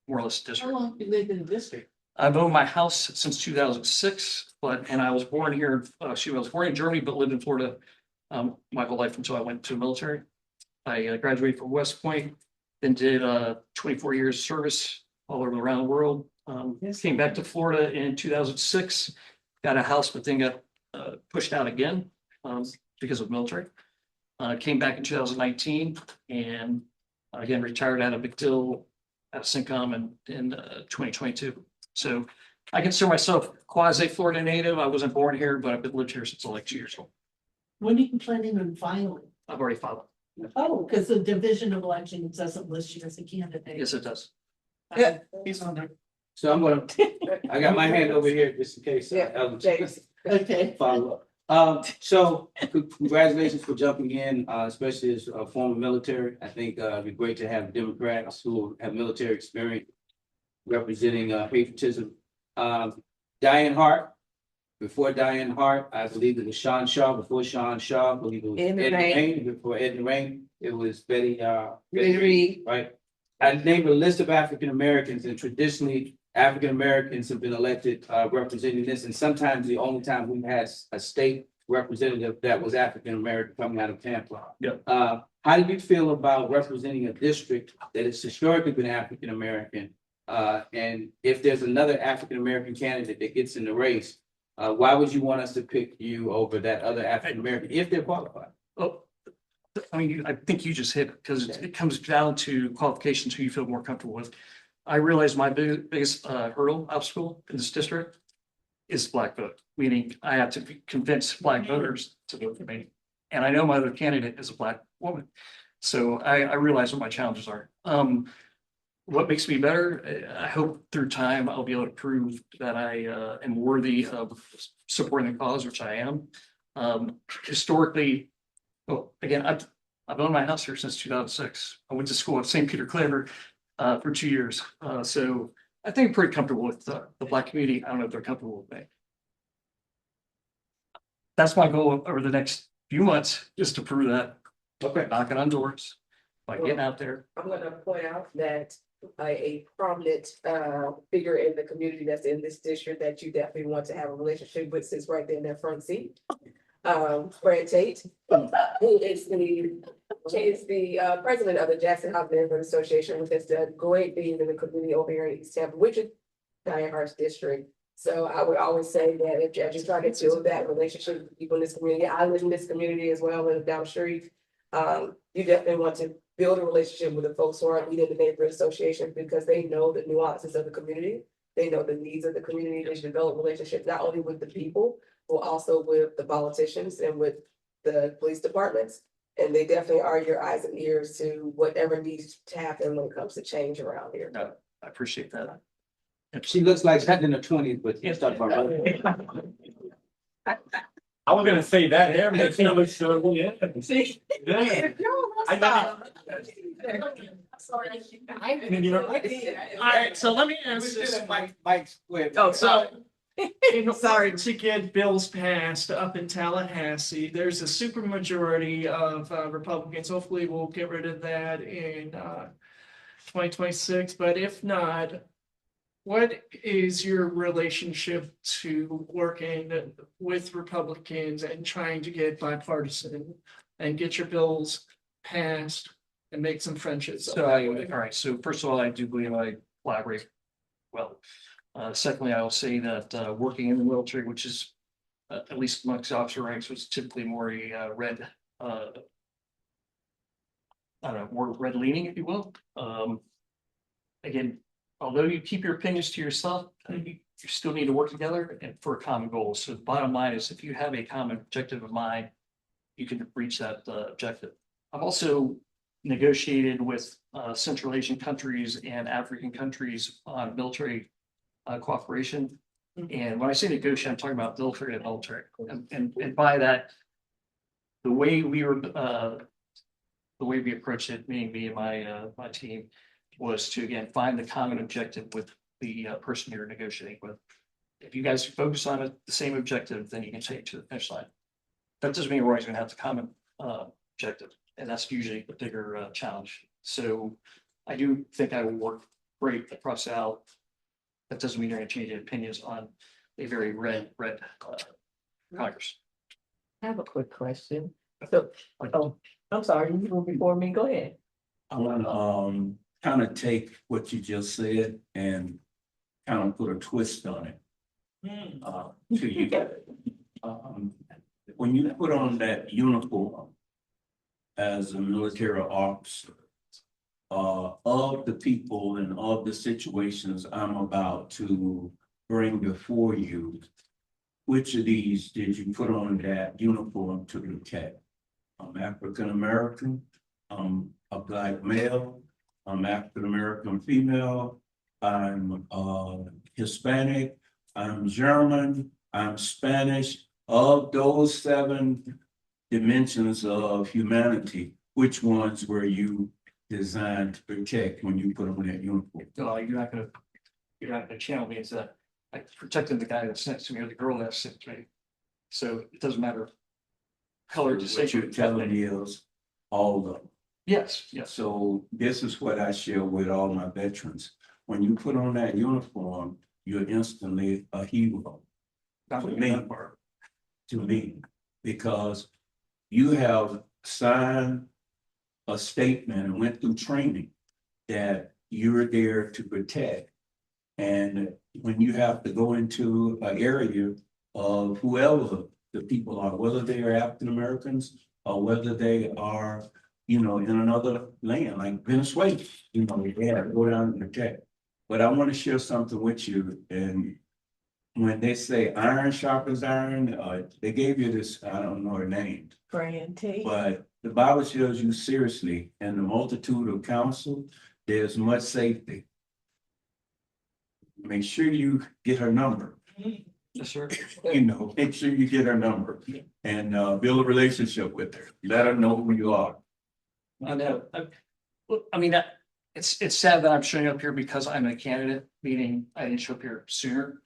more or less How district. long have you lived in the district? I've owned my house since 2006, and I was born here. I was born in Germany, but lived in Florida my whole life until I went to the military. I graduated from West Point, then did 24 years of service all over around the world. Came back to Florida in 2006, got a house, but then got pushed out again because of military. Came back in 2019 and again retired out of MacDill at Syncom in 2022. So I consider myself quasi Florida native. I wasn't born here, but I've been lived here since I was like 2 years old. When are you planning on filing? I've already filed. Oh, because the Division of Elections doesn't list you as a candidate. Yes, it does. Yeah. He's on there. So I'm gonna, I got my hand over here just in case. Ellen James. Okay. follow up. So congratulations for jumping in, especially as a former military. I think it'd be great to have Democrats who have military experience representing patriotism. Diane Hart, before Diane Hart, I believe it was Sean Shaw. Before Sean Shaw, I believe it was Ed Ed Rain. Rain. Before Ed Rain, it was Betty Betty Reed. right? I named a list of African Americans, and traditionally African Americans have been elected representing this, and sometimes the only time we've had a state representative that was African American coming out of Tampa. Yep. How do you feel about representing a district that has historically been African American? And if there's another African American candidate that gets in the race, why would you want us to pick you over that other African American if they're qualified? Oh, I mean, I think you just hit it because it comes down to qualifications who you feel more comfortable with. I realize my biggest hurdle, obstacle in this district is black vote, meaning I have to convince black voters to vote for me. And I know my other candidate is a black woman. So I realize what my challenges are. What makes me better? I hope through time I'll be able to prove that I am worthy of supporting the cause, which I am. Historically, well, again, I've owned my house here since 2006. I went to school at St. Peter Claver for 2 years. So I think I'm pretty comfortable with the black community. I don't know if they're comfortable with me. That's my goal over the next few months, is to prove that. Okay. Knocking on doors, by getting out there. I'm gonna point out that a prominent figure in the community that's in this district that you definitely want to have a relationship with sits right there in that front seat. Fred Tate, who is the president of the Jackson House Neighborhood Association, which has done great things in the community over here in East Tampa, which is Diane Hart's district. So I would always say that if you're trying to build that relationship with people in this community, I live in this community as well, and down the street. You definitely want to build a relationship with the folks who are leading the neighborhood association because they know the nuances of the community. They know the needs of the community. They should develop relationships not only with the people, but also with the politicians and with the police departments. And they definitely are your eyes and ears to whatever needs to happen when it comes to change around here. No, I appreciate that. She looks like she's in her twenties, but let's talk about right. I was gonna say that there, but you know, so, yeah. See? Yeah. I didn't even like it. All right, so let me ask this. Mike's, go ahead. Oh, so. In order to get bills passed up in Tallahassee, there's a supermajority of Republicans. Hopefully we'll get rid of that in 2026, but if not, what is your relationship to working with Republicans and trying to get bipartisan and get your bills passed and make some friendships? So all right, so first of all, I do believe I collaborate well. Secondly, I will say that working in the military, which is at least amongst officer ranks, was typically more a red, I don't know, more red leaning, if you will. Again, although you keep your opinions to yourself, you still need to work together and for a common goal. So the bottom line is, if you have a common objective of mind, you can reach that objective. I've also negotiated with Central Asian countries and African countries on military cooperation. And when I say negotiate, I'm talking about military to military. And by that, the way we approached it, meaning me and my team, was to again find the common objective with the person you're negotiating with. If you guys focus on the same objective, then you can take it to the finish line. That doesn't mean we're always going to have the common objective, and that's usually the bigger challenge. So I do think I will work great across the aisle. That doesn't mean you're going to change your opinions on a very red Congress. I have a quick question. So, oh, I'm sorry, you were before me, go ahead. I wanna kind of take what you just said and kind of put a twist on it. To you. When you put on that uniform as a military officer, of the people and of the situations I'm about to bring before you, which of these did you put on that uniform to protect? I'm African American, I'm a Black male, I'm African American female, I'm Hispanic, I'm German, I'm Spanish. Of those 7 dimensions of humanity, which ones were you designed to protect when you put on that uniform? You're not gonna channel me into that. I protected the guy that's next to me or the girl that's next to me. So it doesn't matter. Color What distinction. you're telling me is all of them. Yes. So this is what I share with all my veterans. When you put on that uniform, you're instantly a hero. Not To really me. that part. To me, because you have signed a statement and went through training that you're there to protect. And when you have to go into an area of whoever the people are, whether they are African Americans or whether they are, in another land like Venezuela, they have to go down and protect. But I want to share something with you. And when they say iron sharpens iron, they gave you this, I don't know her name, Brian Tate. but the Bible tells you seriously, in the multitude of counsel, there's much safety. Make sure you get her number, Yes, sir. make sure you get her number and build a relationship with her. Let her know who you are. I know. I mean, it's sad that I'm showing up here because I'm a candidate, meaning I didn't show up here sooner.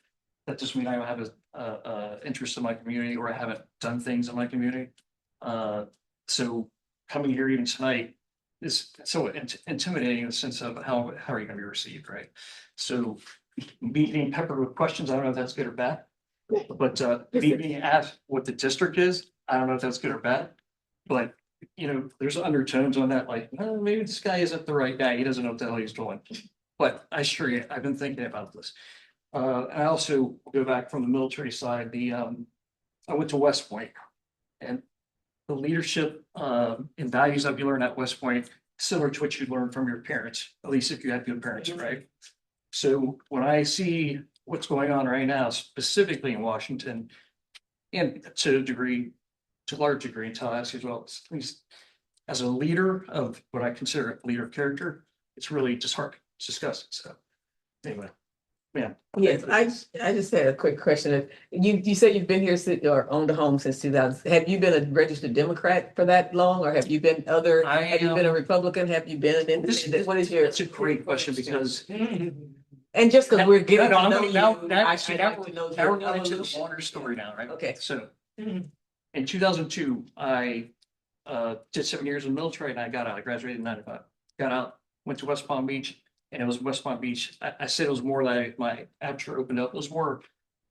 That doesn't mean I don't have a interest in my community or I haven't done things in my community. So coming here even tonight is so intimidating in the sense of how are you gonna be received, right? So me being peppered with questions, I don't know if that's good or bad. But me being asked what the district is, I don't know if that's good or bad. But there's undertones on that, like, oh, maybe this guy isn't the right guy. He doesn't know what the hell he's doing. But I assure you, I've been thinking about this. I also go back from the military side. I went to West Point, and the leadership and values that you learn at West Point, similar to what you learned from your parents, at least if you had good parents, right? So when I see what's going on right now, specifically in Washington, and to a large degree in Tallahassee as well, at least as a leader of what I consider a leader of character, it's really disheartening, it's disgusting. So anyway, yeah. Yes, I just had a quick question. You said you've been here since, or owned a home since 2000. Have you been a registered Democrat for that long, or have you been other, have you been a Republican? Have you been an independent? What is your? That's a great question because. And just because we're getting No, to no, know now- you, now- I should now- like to know Now your we're going into the evolution. longer story now, right? Okay. So in 2002, I did 7 years in the military and I got out. I graduated in 95. Got out, went to West Palm Beach, and it was West Palm Beach. I said it was more like my aperture opened up. It was more,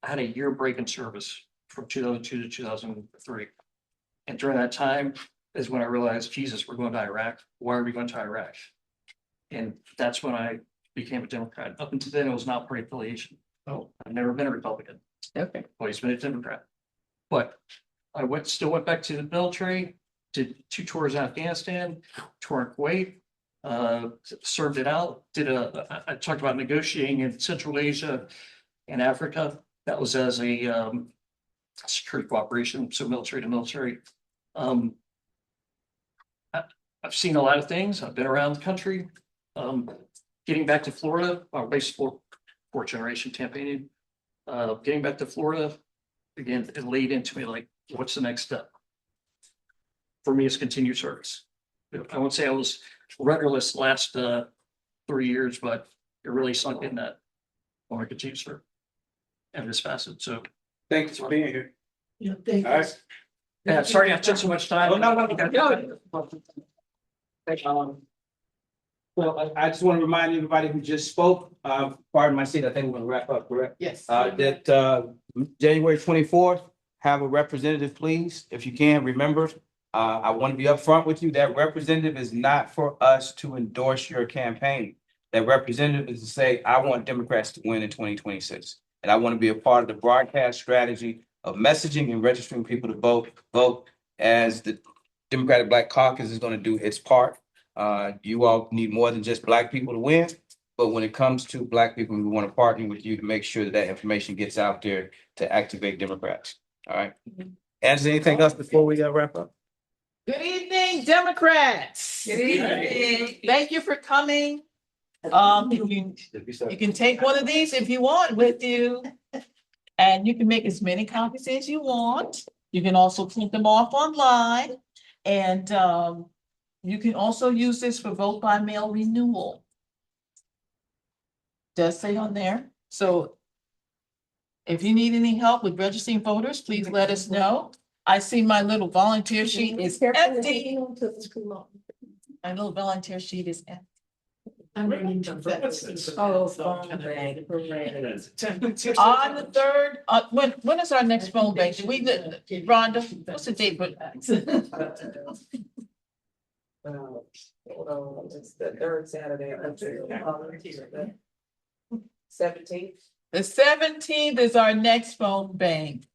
I had a year break in service from 2002 to 2003. And during that time is when I realized, Jesus, we're going to Iraq. Why are we going to Iraq? And that's when I became a Democrat. Up until then, it was not party affiliation. Oh, I've never been a Republican. Okay. Always been a Democrat. But I still went back to the military, did 2 tours in Afghanistan, tour in Kuwait, served it out, I talked about negotiating in Central Asia and Africa. That was as a security cooperation, so military to military. I've seen a lot of things. I've been around the country. Getting back to Florida, our base for 4th generation campaigning. Getting back to Florida, again, it laid into me like, what's the next step? For me, it's continued service. I won't say I was rudderless last 3 years, but it really sunk in that I want to continue to serve. And this facet, so. Thanks for being here. Yeah, thank All you. right. Yeah, sorry I took so much time. Oh, no. Well, I just want to remind everybody who just spoke, pardon my seat, I think we're gonna wrap up, correct? Yes. That January 24th, have a representative, please, if you can, remember. I want to be upfront with you, that representative is not for us to endorse your campaign. That representative is to say, I want Democrats to win in 2026. And I want to be a part of the broadcast strategy of messaging and registering people to vote as the Democratic Black Caucus is going to do its part. You all need more than just Black people to win, but when it comes to Black people, we want to partner with you to make sure that information gets out there to activate Democrats. All right. Answer anything else before we wrap up? Good evening, Democrats. Good evening. Thank you for coming. You can take one of these if you want with you. And you can make as many copies as you want. You can also print them off online. And you can also use this for vote by mail renewal. Does say on there. So if you need any help with registering voters, please let us know. I see my little volunteer sheet is empty. My little volunteer sheet is empty. I'm reading the veterans. Oh, phone bag. On the 3rd, when is our next phone bank? Do we, Rhonda, what's the date? But Hold on, it's the 3rd Saturday. 17th. the 17th is our next phone bank.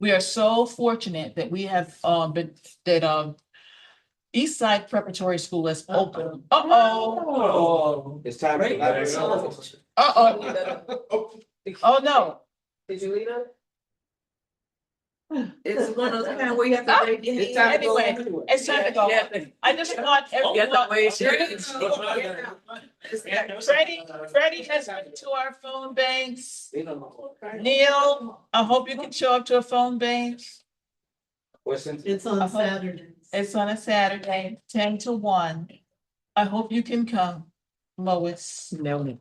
We are so fortunate that we have East Side Preparatory School is open. Uh-oh. It's time. Uh-oh. Oh, no. Did you leave it? It's one of those kind where you have to raise your It's hand. time to go. Anyway, it's time to go. I just want everyone. Freddie has been to our phone banks. Neil, I hope you can show up to a phone bank. It's on Saturdays. It's on a Saturday, 10 to 1. I hope you can come, Lois. No.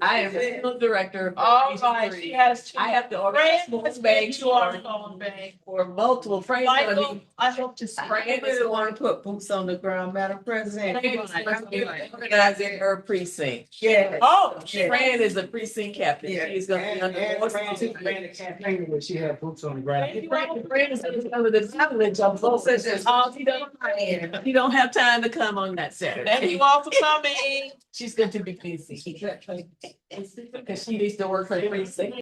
I am the director. All right, she has two. I have to organize Fran has phone been banks to our phone bank. for multiple friends. Michael, I hope to. Fran is the one who put boots on the ground, Madam President. Organizing her precinct. Yes. Oh, Fran is the precinct captain. She's gonna be under. campaign when she had boots on the ground. Fran is under the privilege of both sessions. He don't have time to come on that Saturday. Thank you all for coming. She's going to be busy. Because she needs to work for the precinct.